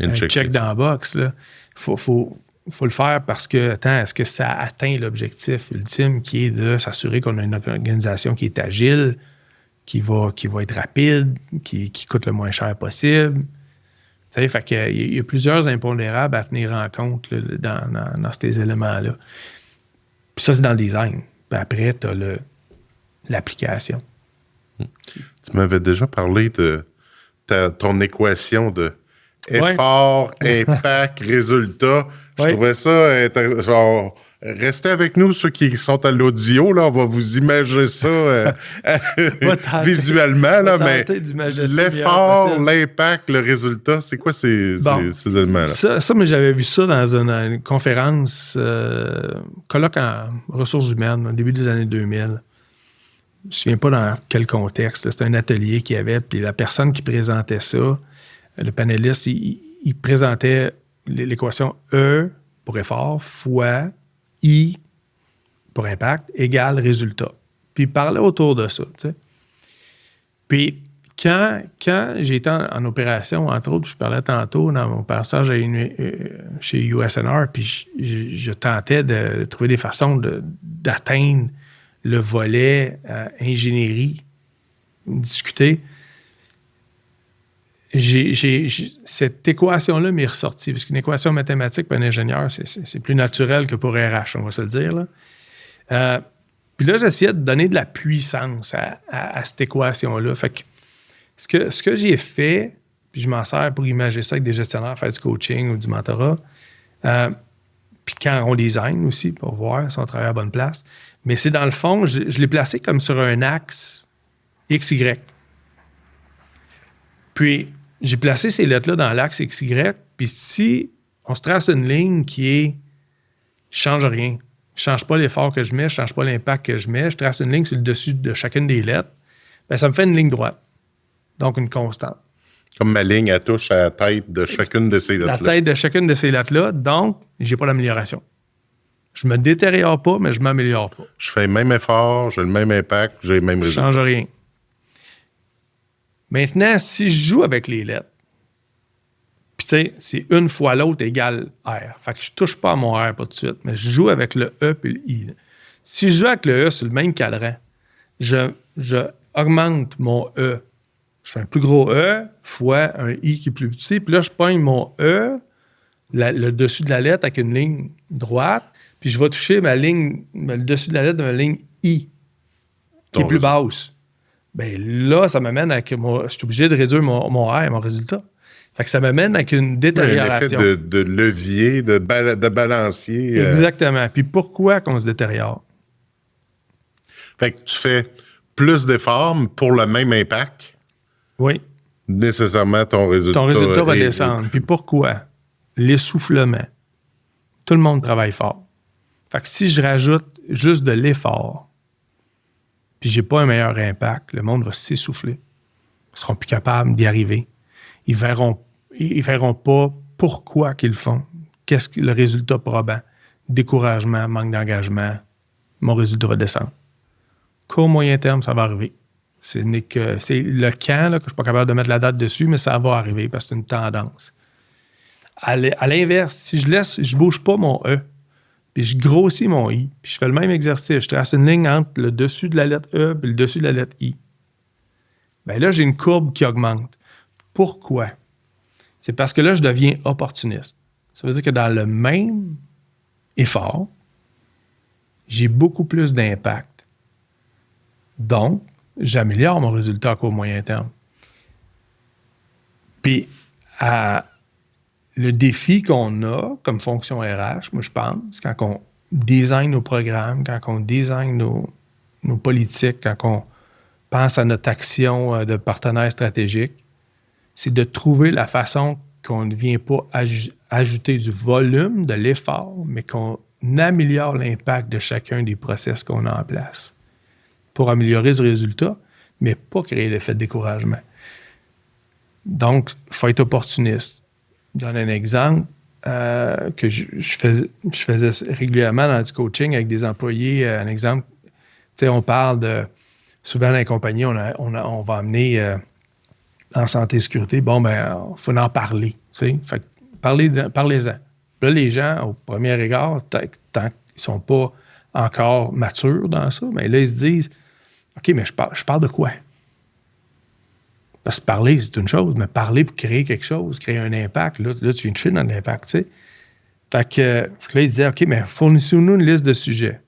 un check dans la box. Il faut le faire parce que, est-ce que ça atteint l'objectif ultime qui est de s'assurer qu'on a une organisation qui est agile, qui va être rapide, qui coûte le moins cher possible. Fait qu'il y a plusieurs impondérables à tenir en compte là, dans ces éléments-là. Puis ça, c'est dans le design. Puis après, tu as l'application. Tu m'avais déjà parlé de ton équation de effort, impact, résultat. Je trouvais ça intéressant. Restez avec nous, ceux qui sont à l'audio. Là, on va vous imaginer ça visuellement. Là, mais l'effort, l'impact, le résultat, c'est quoi ces éléments-là? Ça, mais j'avais vu ça dans une conférence, colloque en ressources humaines au début des années 2000. Je ne me souviens pas dans quel contexte. C'était un atelier qu'il y avait, puis la personne qui présentait ça, le panéliste, il présentait l'équation E pour effort fois I pour impact égale résultat. Puis il parlait autour de ça. Tu sais. Puis quand j'étais en opération, entre autres, je parlais tantôt dans mon passage chez USNR, puis je tentais de trouver des façons d'atteindre le volet ingénierie, discuter. Cette équation-là m'est ressortie, parce qu'une équation mathématique pour un ingénieur, c'est plus naturel que pour RH, on va se le dire. Là. Puis là, j'essayais de donner de la puissance à cette équation-là. Fait que ce que j'ai fait, puis je m'en sers pour imager ça avec des gestionnaires, faire du coaching ou du mentorat, puis quand on design aussi, pour voir si on travaille à la bonne place. Mais c'est dans le fond, je l'ai placé comme sur un axe XY. Puis, j'ai placé ces lettres-là dans l'axe XY, puis si on se trace une ligne qui change rien, je change pas l'effort que je mets, je change pas l'impact que je mets, je trace une ligne sur le dessus de chacune des lettres, bien, ça me fait une ligne droite. Donc, une constante. Comme ma ligne, elle touche à la tête de chacune de ces lettres-là. La tête de chacune de ces lettres-là, donc, j'ai pas d'amélioration. Je me détériore pas, mais je m'améliore pas. Je fais le même effort, j'ai le même impact, j'ai le même résultat. Je change rien. Maintenant, si je joue avec les lettres, puis tu sais, c'est une fois l'autre égale R. Fait que je touche pas à mon R pas tout de suite, mais je joue avec le E et le I. Là. Si je joue avec le E sur le même cadran, je augmente mon E Je fais un plus gros E fois un I qui est plus petit. Puis là, je pogne mon E, le dessus de la lettre avec une ligne droite. Puis je vais toucher le dessus de la lettre d'une ligne I qui est plus basse. Bien là, ça m'amène avec je suis obligé de réduire mon R, mon résultat. Fait que ça m'amène avec une détérioration. Un effet de levier, de balancier. Exactement. Puis pourquoi qu'on se détériore? Fait que tu fais plus d'efforts pour le même impact. Oui. Nécessairement, ton résultat va descendre. Puis pourquoi? L'essoufflement. Tout le monde travaille fort. Fait que si je rajoute juste de l'effort, puis j'ai pas un meilleur impact, le monde va s'essouffler. Ils seront plus capables d'y arriver. Ils verront pas pourquoi qu'ils le font. Qu'est-ce que le résultat probant? Découragement, manque d'engagement. Mon résultat va descendre. Court, moyen terme, ça va arriver. C'est le quand, là, que je suis pas capable de mettre la date dessus, mais ça va arriver parce que c'est une tendance. À l'inverse, si je bouge pas mon E, puis je grossis mon I, puis je fais le même exercice, je trace une ligne entre le dessus de la lettre E et le dessus de la lettre I, bien là, j'ai une courbe qui augmente. Pourquoi? C'est parce que là, je deviens opportuniste. Ça veut dire que dans le même effort, j'ai beaucoup plus d'impact. Donc, j'améliore mon résultat à court moyen terme. Puis, le défi qu'on a comme fonction RH, moi je pense, quand on design nos programmes, quand on design nos politiques, quand on pense à notre action de partenaire stratégique, c'est de trouver la façon qu'on ne vient pas ajouter du volume, de l'effort, mais qu'on améliore l'impact de chacun des process qu'on a en place pour améliorer ce résultat, mais pas créer l'effet de découragement. Donc, il faut être opportuniste. Je donne un exemple que je faisais régulièrement dans du coaching avec des employés. Un exemple, tu sais, on parle de... Souvent, dans les compagnies, on va amener en santé et sécurité, bon, ben, il faut en parler, tu sais. Fait que parlez-en. Là, les gens, au premier égard, tant qu'ils ne sont pas encore matures dans ça, mais là, ils se disent, OK, mais je parle de quoi? Parce que parler, c'est une chose, mais parler pour créer quelque chose, créer un impact, là tu viens de toucher dans l'impact, tu sais. Fait que là, ils disaient, OK, mais fournissez-nous une liste de sujets.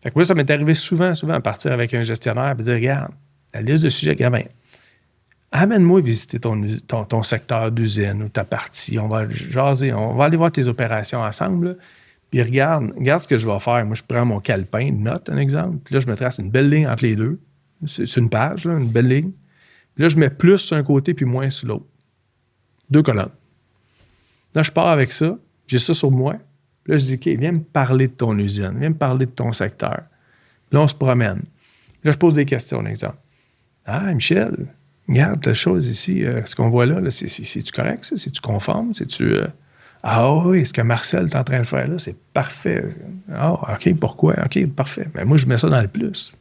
Fait que moi, ça m'est arrivé souvent à partir avec un gestionnaire et dire, regarde, la liste de sujets, regarde, amène-moi visiter ton secteur d'usine ou ta partie. On va jaser, on va aller voir tes opérations ensemble, là. Puis regarde ce que je vais faire. Moi, je prends mon calepin, note un exemple, puis là, je me trace une belle ligne entre les deux. C'est une page, là, une belle ligne. Puis là, je mets plus sur un côté puis moins sur l'autre. 2 colonnes. Là, je pars avec ça. J'ai ça sur moi. Puis là, je dis, OK, viens me parler de ton usine. Viens me parler de ton secteur. Puis là, on se promène. Puis là, je pose des questions, un exemple. Ah, Michel, regarde, telle chose ici. Ce qu'on voit là, c'est-tu correct, ça? C'est-tu conforme? C'est-tu... Ah oui, ce que Marcel est en train de faire là, c'est parfait. Ah, OK, pourquoi? OK, parfait. Mais moi, je mets ça dans le plus.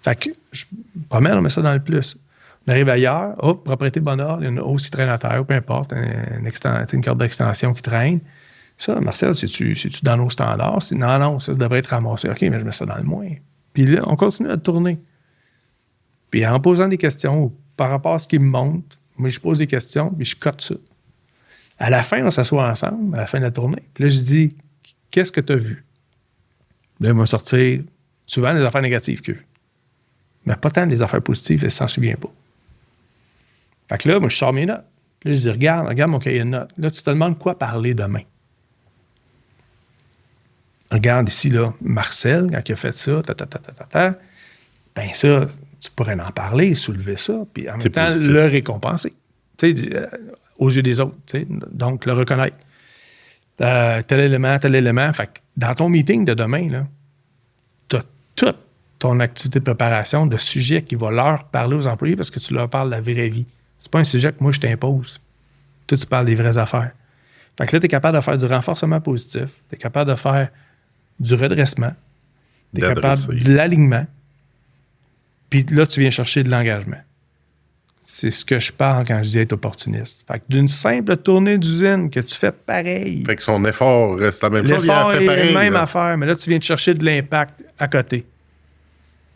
Fait que je promène, on met ça dans le plus. On arrive ailleurs, hop, propriété bonne ordre, il y a une hausse qui traîne à terre, peu importe, une corde d'extension qui traîne. Ça, Marcel, c'est-tu dans nos standards? Non, ça devrait être ramassé. OK, mais je mets ça dans le moins. Puis là, on continue à tourner. Puis en posant des questions par rapport à ce qui me montre, moi, je pose des questions, puis je cote ça. À la fin, on s'assoit ensemble, à la fin de la tournée. Puis là, je dis, qu'est-ce que tu as vu? Là, il va sortir souvent les affaires négatives qu'il a vues. Mais pas tant les affaires positives, elle ne s'en souvient pas. Fait que là, moi, je sors mes notes. Puis là, je dis, regarde mon cahier de notes. Là, tu te demandes quoi parler demain. Regarde ici, là, Marcel, quand il a fait ça, ben ça, tu pourrais en parler, soulever ça, puis en même temps, le récompenser. Tu sais, aux yeux des autres, tu sais, donc le reconnaître. Tel élément. Fait que dans ton meeting de demain, là, tu as toute ton activité de préparation de sujets qui va leur parler aux employés parce que tu leur parles de la vraie vie. C'est pas un sujet que moi, je t'impose. Toi, tu parles des vraies affaires. Fait que là, tu es capable de faire du renforcement positif, tu es capable de faire du redressement, tu es capable de l'alignement, puis là, tu viens chercher de l'engagement. C'est ce que je parle quand je dis être opportuniste. Fait que d'une simple tournée d'usine que tu fais pareil. Fait que son effort reste la même chose. L'effort il a fait pareil, est la même affaire, mais là, tu viens de chercher de l'impact à côté.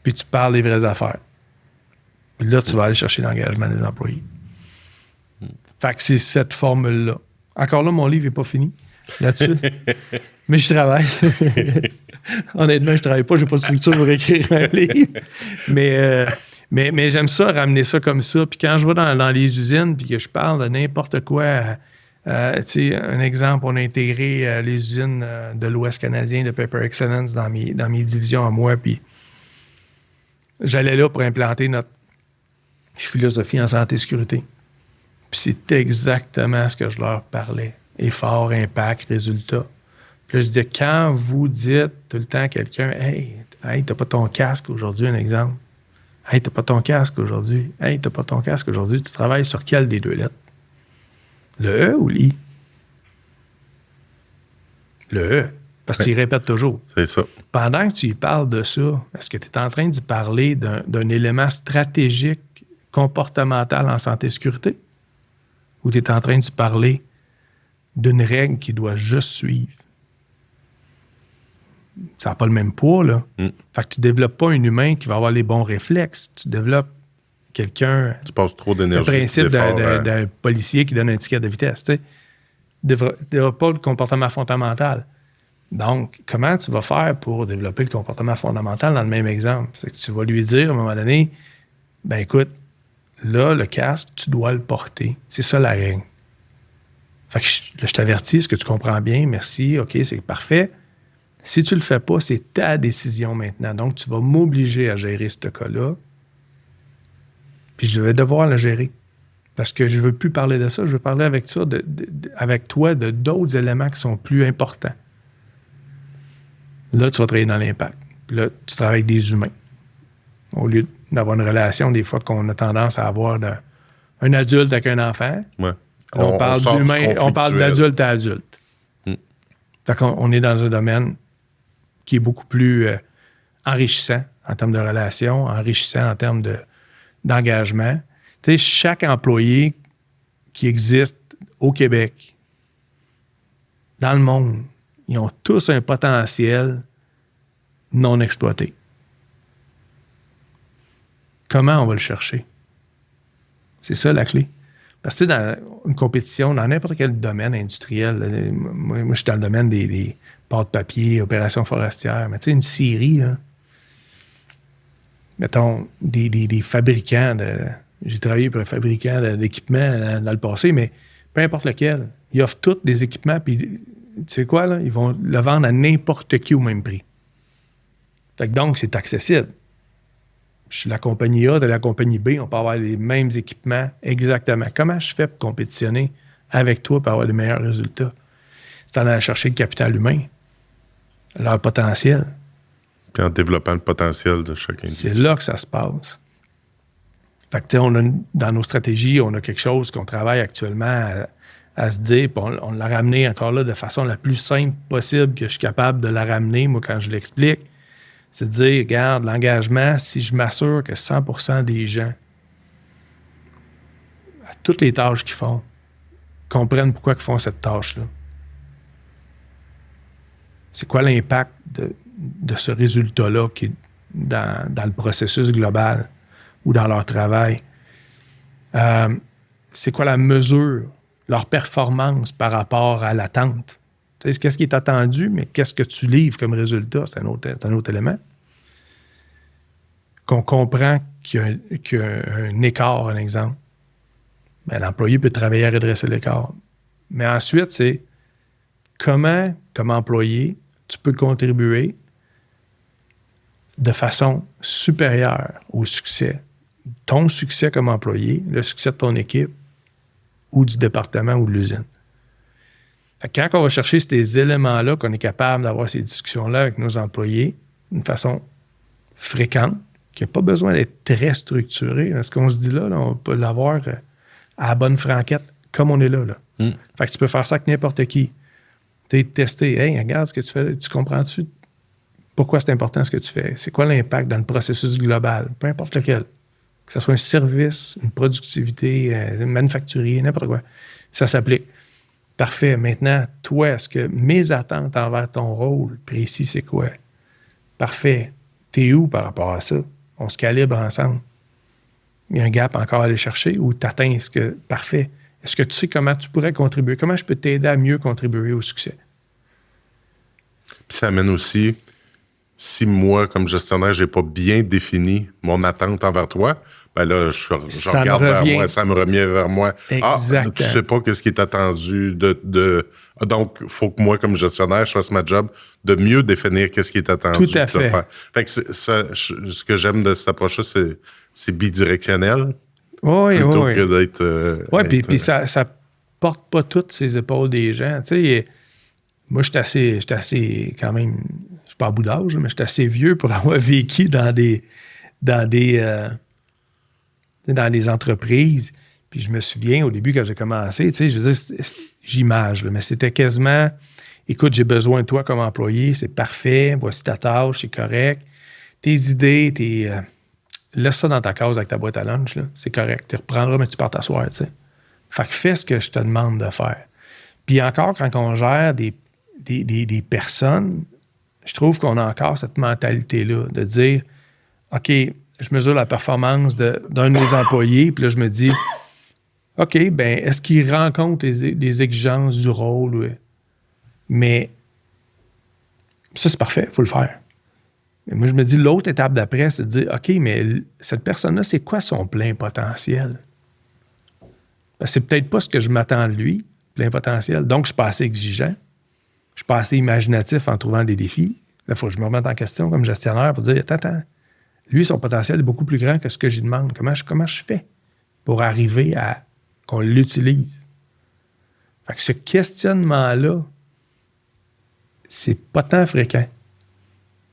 Puis tu parles des vraies affaires. Puis là, tu vas aller chercher l'engagement des employés. Fait que c'est cette formule-là. Encore là, mon livre n'est pas fini là-dessus. Mais je travaille. Honnêtement, je travaille pas. J'ai pas de structure pour écrire un livre. Mais j'aime ça, ramener ça comme ça. Puis quand je vais dans les usines puis que je parle de n'importe quoi, tu sais, un exemple, on a intégré les usines de l'Ouest canadien de Paper Excellence dans mes divisions à moi. Puis j'allais là pour implanter notre philosophie en santé et sécurité. Puis c'est exactement ce que je leur parlais. Effort, impact, résultat. Puis là, je disais, quand vous dites tout le temps à quelqu'un, hey, t'as pas ton casque aujourd'hui, un exemple. Hey, t'as pas ton casque aujourd'hui. Hey, t'as pas ton casque aujourd'hui. Tu travailles sur quelle des deux lettres? Le E ou l'I? Le E. Parce que tu y répètes toujours. C'est ça. Pendant que tu y parles de ça, est-ce que tu es en train d'y parler d'un élément stratégique, comportemental en santé et sécurité? Ou tu es en train d'y parler d'une règle qui doit juste suivre? Ça n'a pas le même poids, là. Fait que tu ne développes pas un humain qui va avoir les bons réflexes. Tu développes quelqu'un... Tu passes trop d'énergie. Le principe d'un policier qui donne un ticket de vitesse, tu sais. Tu ne développes pas le comportement fondamental. Donc, comment tu vas faire pour développer le comportement fondamental dans le même exemple? C'est que tu vas lui dire, à un moment donné, ben écoute, là, le casque, tu dois le porter. C'est ça la règle. Fait que je t'avertis, est-ce que tu comprends bien? Merci, OK, c'est parfait. Si tu le fais pas, c'est ta décision maintenant. Donc, tu vas m'obliger à gérer ce cas-là. Puis je vais devoir le gérer. Parce que je ne veux plus parler de ça. Je veux parler avec ça, avec toi, de d'autres éléments qui sont plus importants. Là, tu vas travailler dans l'impact. Puis là, tu travailles avec des humains. Au lieu d'avoir une relation, des fois, qu'on a tendance à avoir un adulte avec un enfant. Ouais. On parle d'humain, on parle d'adulte à adulte. Fait qu'on est dans un domaine qui est beaucoup plus enrichissant en termes de relations, enrichissant en termes d'engagement. Tu sais, chaque employé qui existe au Québec, dans le monde, ils ont tous un potentiel non exploité. Comment on va le chercher? C'est ça la clé. Parce que dans une compétition, dans n'importe quel domaine industriel, moi je suis dans le domaine des pâtes-papier, opérations forestières, mais tu sais, une scierie, là, mettons, des fabricants j'ai travaillé pour un fabricant d'équipements dans le passé, mais peu importe lequel, ils offrent tous des équipements, puis tu sais quoi, là, ils vont le vendre à n'importe qui au même prix. Fait que donc, c'est accessible. Je suis la compagnie A de la compagnie B, on peut avoir les mêmes équipements exactement. Comment je fais pour compétitionner avec toi pour avoir les meilleurs résultats? C'est en allant chercher le capital humain, leur potentiel. Puis en développant le potentiel de chacun. C'est là que ça se passe. Fait que, tu sais, dans nos stratégies, on a quelque chose qu'on travaille actuellement à se dire, puis on l'a ramené encore là de façon la plus simple possible que je suis capable de la ramener, moi, quand je l'explique. C'est de dire, regarde, l'engagement, si je m'assure que 100% des gens, à toutes les tâches qu'ils font, comprennent pourquoi ils font cette tâche-là. C'est quoi l'impact de ce résultat-là qui est dans le processus global ou dans leur travail? C'est quoi la mesure, leur performance par rapport à l'attente? Tu sais, qu'est-ce qui est attendu, mais qu'est-ce que tu livres comme résultat? C'est un autre élément. Qu'on comprend qu'il y a un écart, un exemple. Bien, l'employé peut travailler à redresser l'écart. Mais ensuite, c'est comment, comme employé, tu peux contribuer de façon supérieure au succès. Ton succès comme employé, le succès de ton équipe ou du département ou de l'usine. Fait que quand on va chercher ces éléments-là, qu'on est capable d'avoir ces discussions-là avec nos employés d'une façon fréquente, qui n'a pas besoin d'être très structuré. Ce qu'on se dit là, on peut l'avoir à la bonne franquette, comme on est là. Fait que tu peux faire ça avec n'importe qui. Tu es testé. Hey, regarde ce que tu fais. Tu comprends-tu pourquoi c'est important ce que tu fais? C'est quoi l'impact dans le processus global? Peu importe lequel. Que ce soit un service, une productivité, un manufacturier, n'importe quoi. Ça s'applique. Parfait. Maintenant, toi, est-ce que mes attentes envers ton rôle précis, c'est quoi? Parfait. T'es où par rapport à ça? On se calibre ensemble. il y a un gap encore à aller chercher ou tu atteins ce que... Parfait. Est-ce que tu sais comment tu pourrais contribuer? Comment je peux t'aider à mieux contribuer au succès? Puis ça amène aussi, si moi, comme gestionnaire, j'ai pas bien défini mon attente envers toi, ben là, je regarde vers moi, ça me revient vers moi. Exactement. Tu sais pas qu'est-ce qui est attendu donc, il faut que moi, comme gestionnaire, je fasse ma job de mieux définir qu'est-ce qui est attendu. Tout à fait. Fait que ce que j'aime de cette approche-là, c'est bidirectionnel. Plutôt que d'être... Oui, puis ça porte pas toutes ses épaules des gens. Tu sais, moi, je suis assez quand même... Je suis pas à bout d'âge, mais je suis assez vieux pour avoir vécu dans des entreprises. Puis je me souviens, au début, quand j'ai commencé, tu sais, je veux dire, j'image, mais c'était quasiment, écoute, j'ai besoin de toi comme employé, c'est parfait, voici ta tâche, c'est correct. Tes idées, laisse ça dans ta case avec ta boîte à lunch, là, c'est correct. Tu reprendras, mais tu pars t'asseoir, tu sais. Fait que fais ce que je te demande de faire. Puis encore, quand on gère des personnes, je trouve qu'on a encore cette mentalité-là de dire, OK, je mesure la performance d'un de mes employés, puis là, je me dis, OK, bien, est-ce qu'il rencontre les exigences du rôle? Oui. Mais ça, c'est parfait, il faut le faire. Mais moi, je me dis, l'autre étape d'après, c'est de dire, OK, mais cette personne-là, c'est quoi son plein potentiel? Parce que c'est peut-être pas ce que je m'attends de lui, plein potentiel. Donc, je suis pas assez exigeant. Je suis pas assez imaginatif en trouvant des défis. Là, il faut que je me remette en question comme gestionnaire pour dire, attends, lui, son potentiel est beaucoup plus grand que ce que j'y demande. Comment je fais pour arriver à qu'on l'utilise? Fait que ce questionnement-là, c'est pas tant fréquent.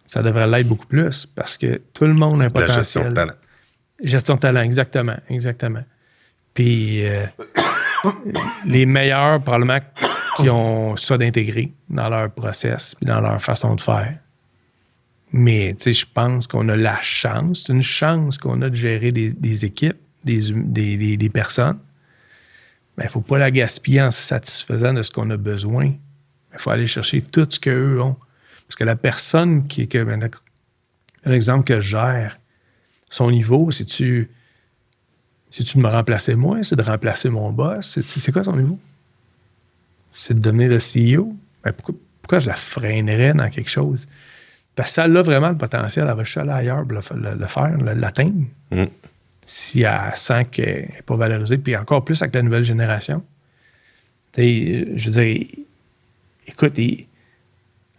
Ça devrait l'être beaucoup plus parce que tout le monde a un potentiel. Gestion de talent. Gestion de talent, exactement. Puis les meilleurs, probablement, qui ont ça d'intégrer dans leur process puis dans leur façon de faire. Mais, tu sais, je pense qu'on a la chance, c'est une chance qu'on a de gérer des équipes, des personnes. Mais il ne faut pas la gaspiller en se satisfaisant de ce qu'on a besoin. Il faut aller chercher tout ce qu'eux ont. Parce que la personne un exemple que je gère, son niveau, c'est-tu de me remplacer moi? C'est de remplacer mon boss? C'est quoi son niveau? C'est de devenir le CEO? Ben pourquoi je la freinerais dans quelque chose? Parce que ça a vraiment le potentiel, elle va juste aller ailleurs pour le faire, l'atteindre. Si elle sent qu'elle n'est pas valorisée, puis encore plus avec la nouvelle génération. Je veux dire, écoute,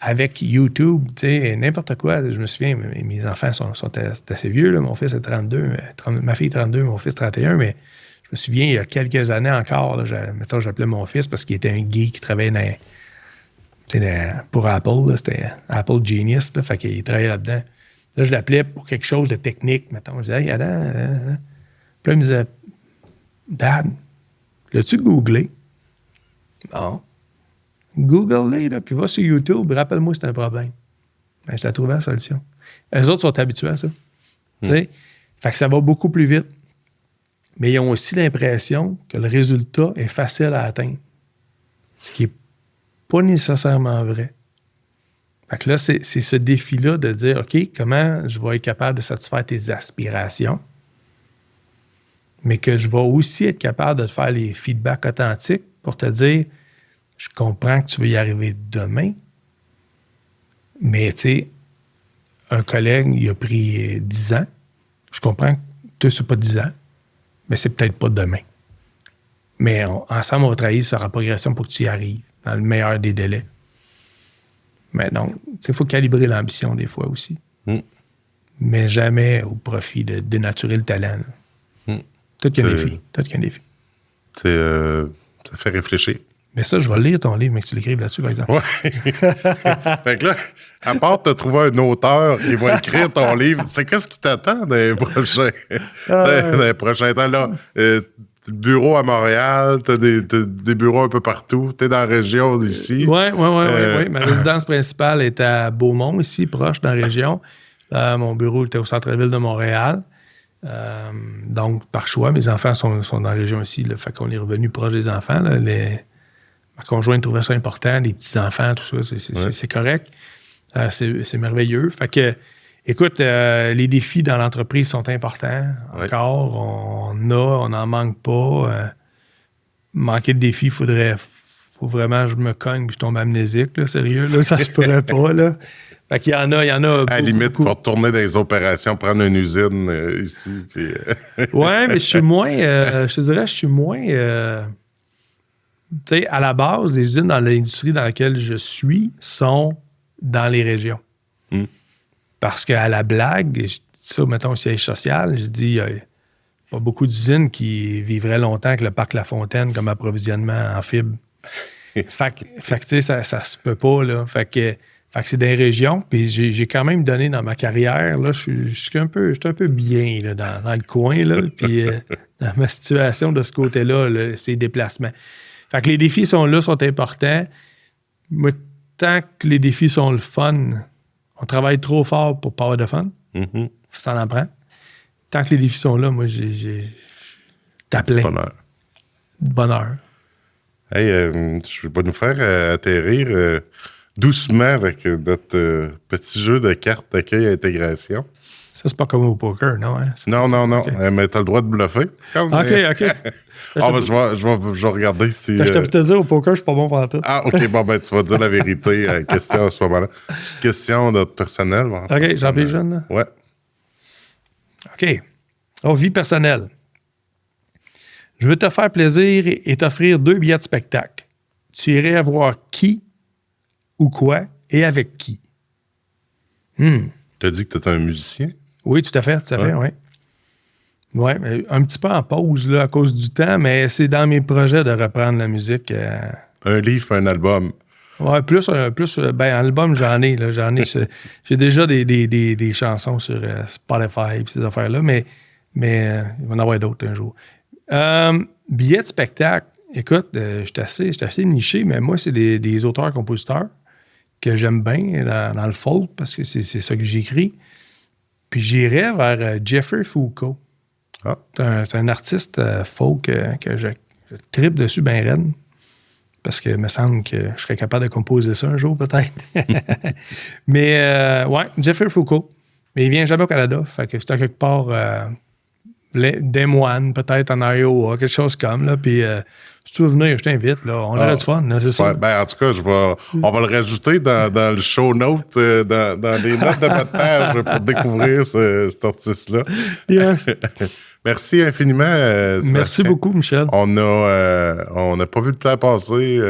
avec YouTube, n'importe quoi, je me souviens, mes enfants sont assez vieux, là, mon fils est 32, ma fille est 32, mon fils 31, mais je me souviens, il y a quelques années encore, là, mettons, j'appelais mon fils parce qu'il était un geek qui travaillait pour Apple, là, c'était Apple Genius, là, fait qu'il travaillait là-dedans. Là, je l'appelais pour quelque chose de technique, mettons. Je disais, hey, Adam, puis là, il me disait, Dad, l'as-tu googlé? Non. Google-les, là, puis va sur YouTube, rappelle-moi si c'est un problème. Ben, je l'ai trouvé la solution. Les autres sont habitués à ça. Tu sais? Fait que ça va beaucoup plus vite. Mais ils ont aussi l'impression que le résultat est facile à atteindre. Ce qui n'est pas nécessairement vrai. Fait que là, c'est ce défi-là de dire, OK, comment je vais être capable de satisfaire tes aspirations, mais que je vais aussi être capable de te faire les feedbacks authentiques pour te dire, je comprends que tu veux y arriver demain, mais tu sais, un collègue, il a pris 10 ans. Je comprends que toi, c'est pas 10 ans, mais c'est peut-être pas demain. Mais ensemble, on va travailler sur la progression pour que tu y arrives dans le meilleur des délais. Mais donc, il faut calibrer l'ambition des fois aussi. Mais jamais au profit de dénaturer le talent. Tout qu'un défi. Ça fait réfléchir. Mais ça, je vais lire ton livre, mais que tu l'écrives là-dessus, par exemple. Oui. Fait que là, à part de trouver un auteur qui va écrire ton livre, c'est qu'est-ce qui t'attend dans les prochains temps? Là, le bureau à Montréal, t'as des bureaux un peu partout, t'es dans la région d'ici. Oui. Ma résidence principale est à Beaumont, ici, proche de la région. Mon bureau était au centre-ville de Montréal. Donc, par choix, mes enfants sont dans la région ici. Là, fait qu'on est revenu proche des enfants. Là, ma conjointe trouvait ça important, les petits-enfants, tout ça, c'est correct. C'est merveilleux. Fait que, Écoute, les défis dans l'entreprise sont importants. Ouais. Encore, on n'en manque pas. Manquer de défis, faut vraiment que je me cogne puis je tombe amnésique, là, sérieux, là, ça se pourrait pas, là. Fait qu'il y en a. À la limite, pour retourner dans les opérations, prendre une usine ici. Puis, ouais, mais je suis moins. Je te dirais, je suis moins. Tu sais, à la base, les usines dans l'industrie dans laquelle je suis sont dans les régions. Parce qu'à la blague, je dis ça, mettons, au siège social, je dis, il n'y a pas beaucoup d'usines qui vivraient longtemps avec le parc La Fontaine comme approvisionnement en fibre. fait que tu sais, ça se peut pas, là. Fait que c'est des régions, puis j'ai quand même donné dans ma carrière, là, je suis un peu bien là, dans le coin, là, puis dans ma situation de ce côté-là, là, ces déplacements. Fait que les défis sont là, sont importants. Moi, tant que les défis sont le fun, on travaille trop fort pour pas avoir de fun. Ça en prend. Tant que les défis sont là, moi, j'ai t'appelais. Bonheur. Hey, je vais nous faire atterrir doucement avec notre petit jeu de cartes d'accueil intégration. Ça, c'est pas comme au poker, non? Hein? Non. Okay. Mais t'as le droit de bluffer. OK. Je vais regarder si... Je t'ai te dire, au poker, je suis pas bon pour tout. Ah, OK. Bon, ben, tu vas dire la vérité. Question à ce moment-là. Petite question de notre personnel. OK, Jean-Pierre Jeune, là? Ouais. OK. Vie personnelle. Je veux te faire plaisir et t'offrir 2 billets de spectacle. Tu irais voir qui ou quoi et avec qui? T'as dit que t'étais un musicien? Oui, tout à fait, oui. Oui, un petit peu en pause là, à cause du temps, mais c'est dans mes projets de reprendre la musique. Un livre, un album. Oui, plus album, j'en ai. Là, j'ai déjà des chansons sur Spotify et ces affaires-là, mais il va en avoir d'autres un jour. Billets de spectacle. Écoute, je suis assez niché, mais moi, c'est des auteurs-compositeurs que j'aime bien dans le folk, parce que c'est ça que j'écris. Puis j'irais vers Jeffrey Foucault. Ah. C'est un artiste folk que je tripe dessus bien raide. Parce que il me semble que je serais capable de composer ça un jour, peut-être. Mais, ouais, Jeffrey Foucault. Mais il vient jamais au Canada. Fait que c'est à quelque part des moines, peut-être en Iowa, quelque chose comme, là. Puis, si tu veux venir, je t'invite, là. On aurait du fun, là, c'est ça. Ben, en tout cas, on va le rajouter dans le show note, dans les notes de votre page pour découvrir cet artiste-là. Yes. Merci infiniment, Sébastien. Merci beaucoup, Michel. On n'a pas vu le temps passer,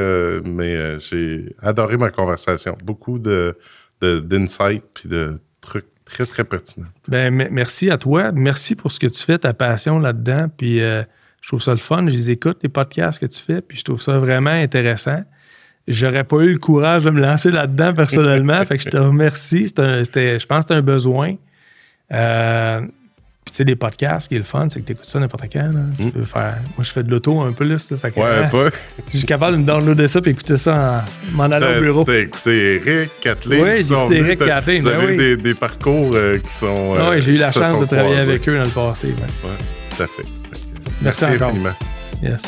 mais j'ai adoré ma conversation. Beaucoup d'insights puis de trucs très, très pertinents. Ben, merci à toi. Merci pour ce que tu fais, ta passion là-dedans. Puis je trouve ça le fun. Je les écoute, les podcasts que tu fais, puis je trouve ça vraiment intéressant. J'aurais pas eu le courage de me lancer là-dedans personnellement. Fait que je te remercie. Je pense que c'était un besoin. Puis tu sais, les podcasts, ce qui est le fun, c'est que tu écoutes ça n'importe quand. Là. Tu peux faire... Moi, je fais de l'auto un peu, là. Fait que, un peu. Je suis capable de me downloader ça et écouter ça en m'en allant au bureau. T'as écouté Eric, Kathleen. Oui, j'ai écouté Eric, Kathleen. Vous avez eu des parcours qui sont... oui, j'ai eu la chance de travailler avec eux dans le passé. Oui, tout à fait. Merci encore. Infiniment. Yes.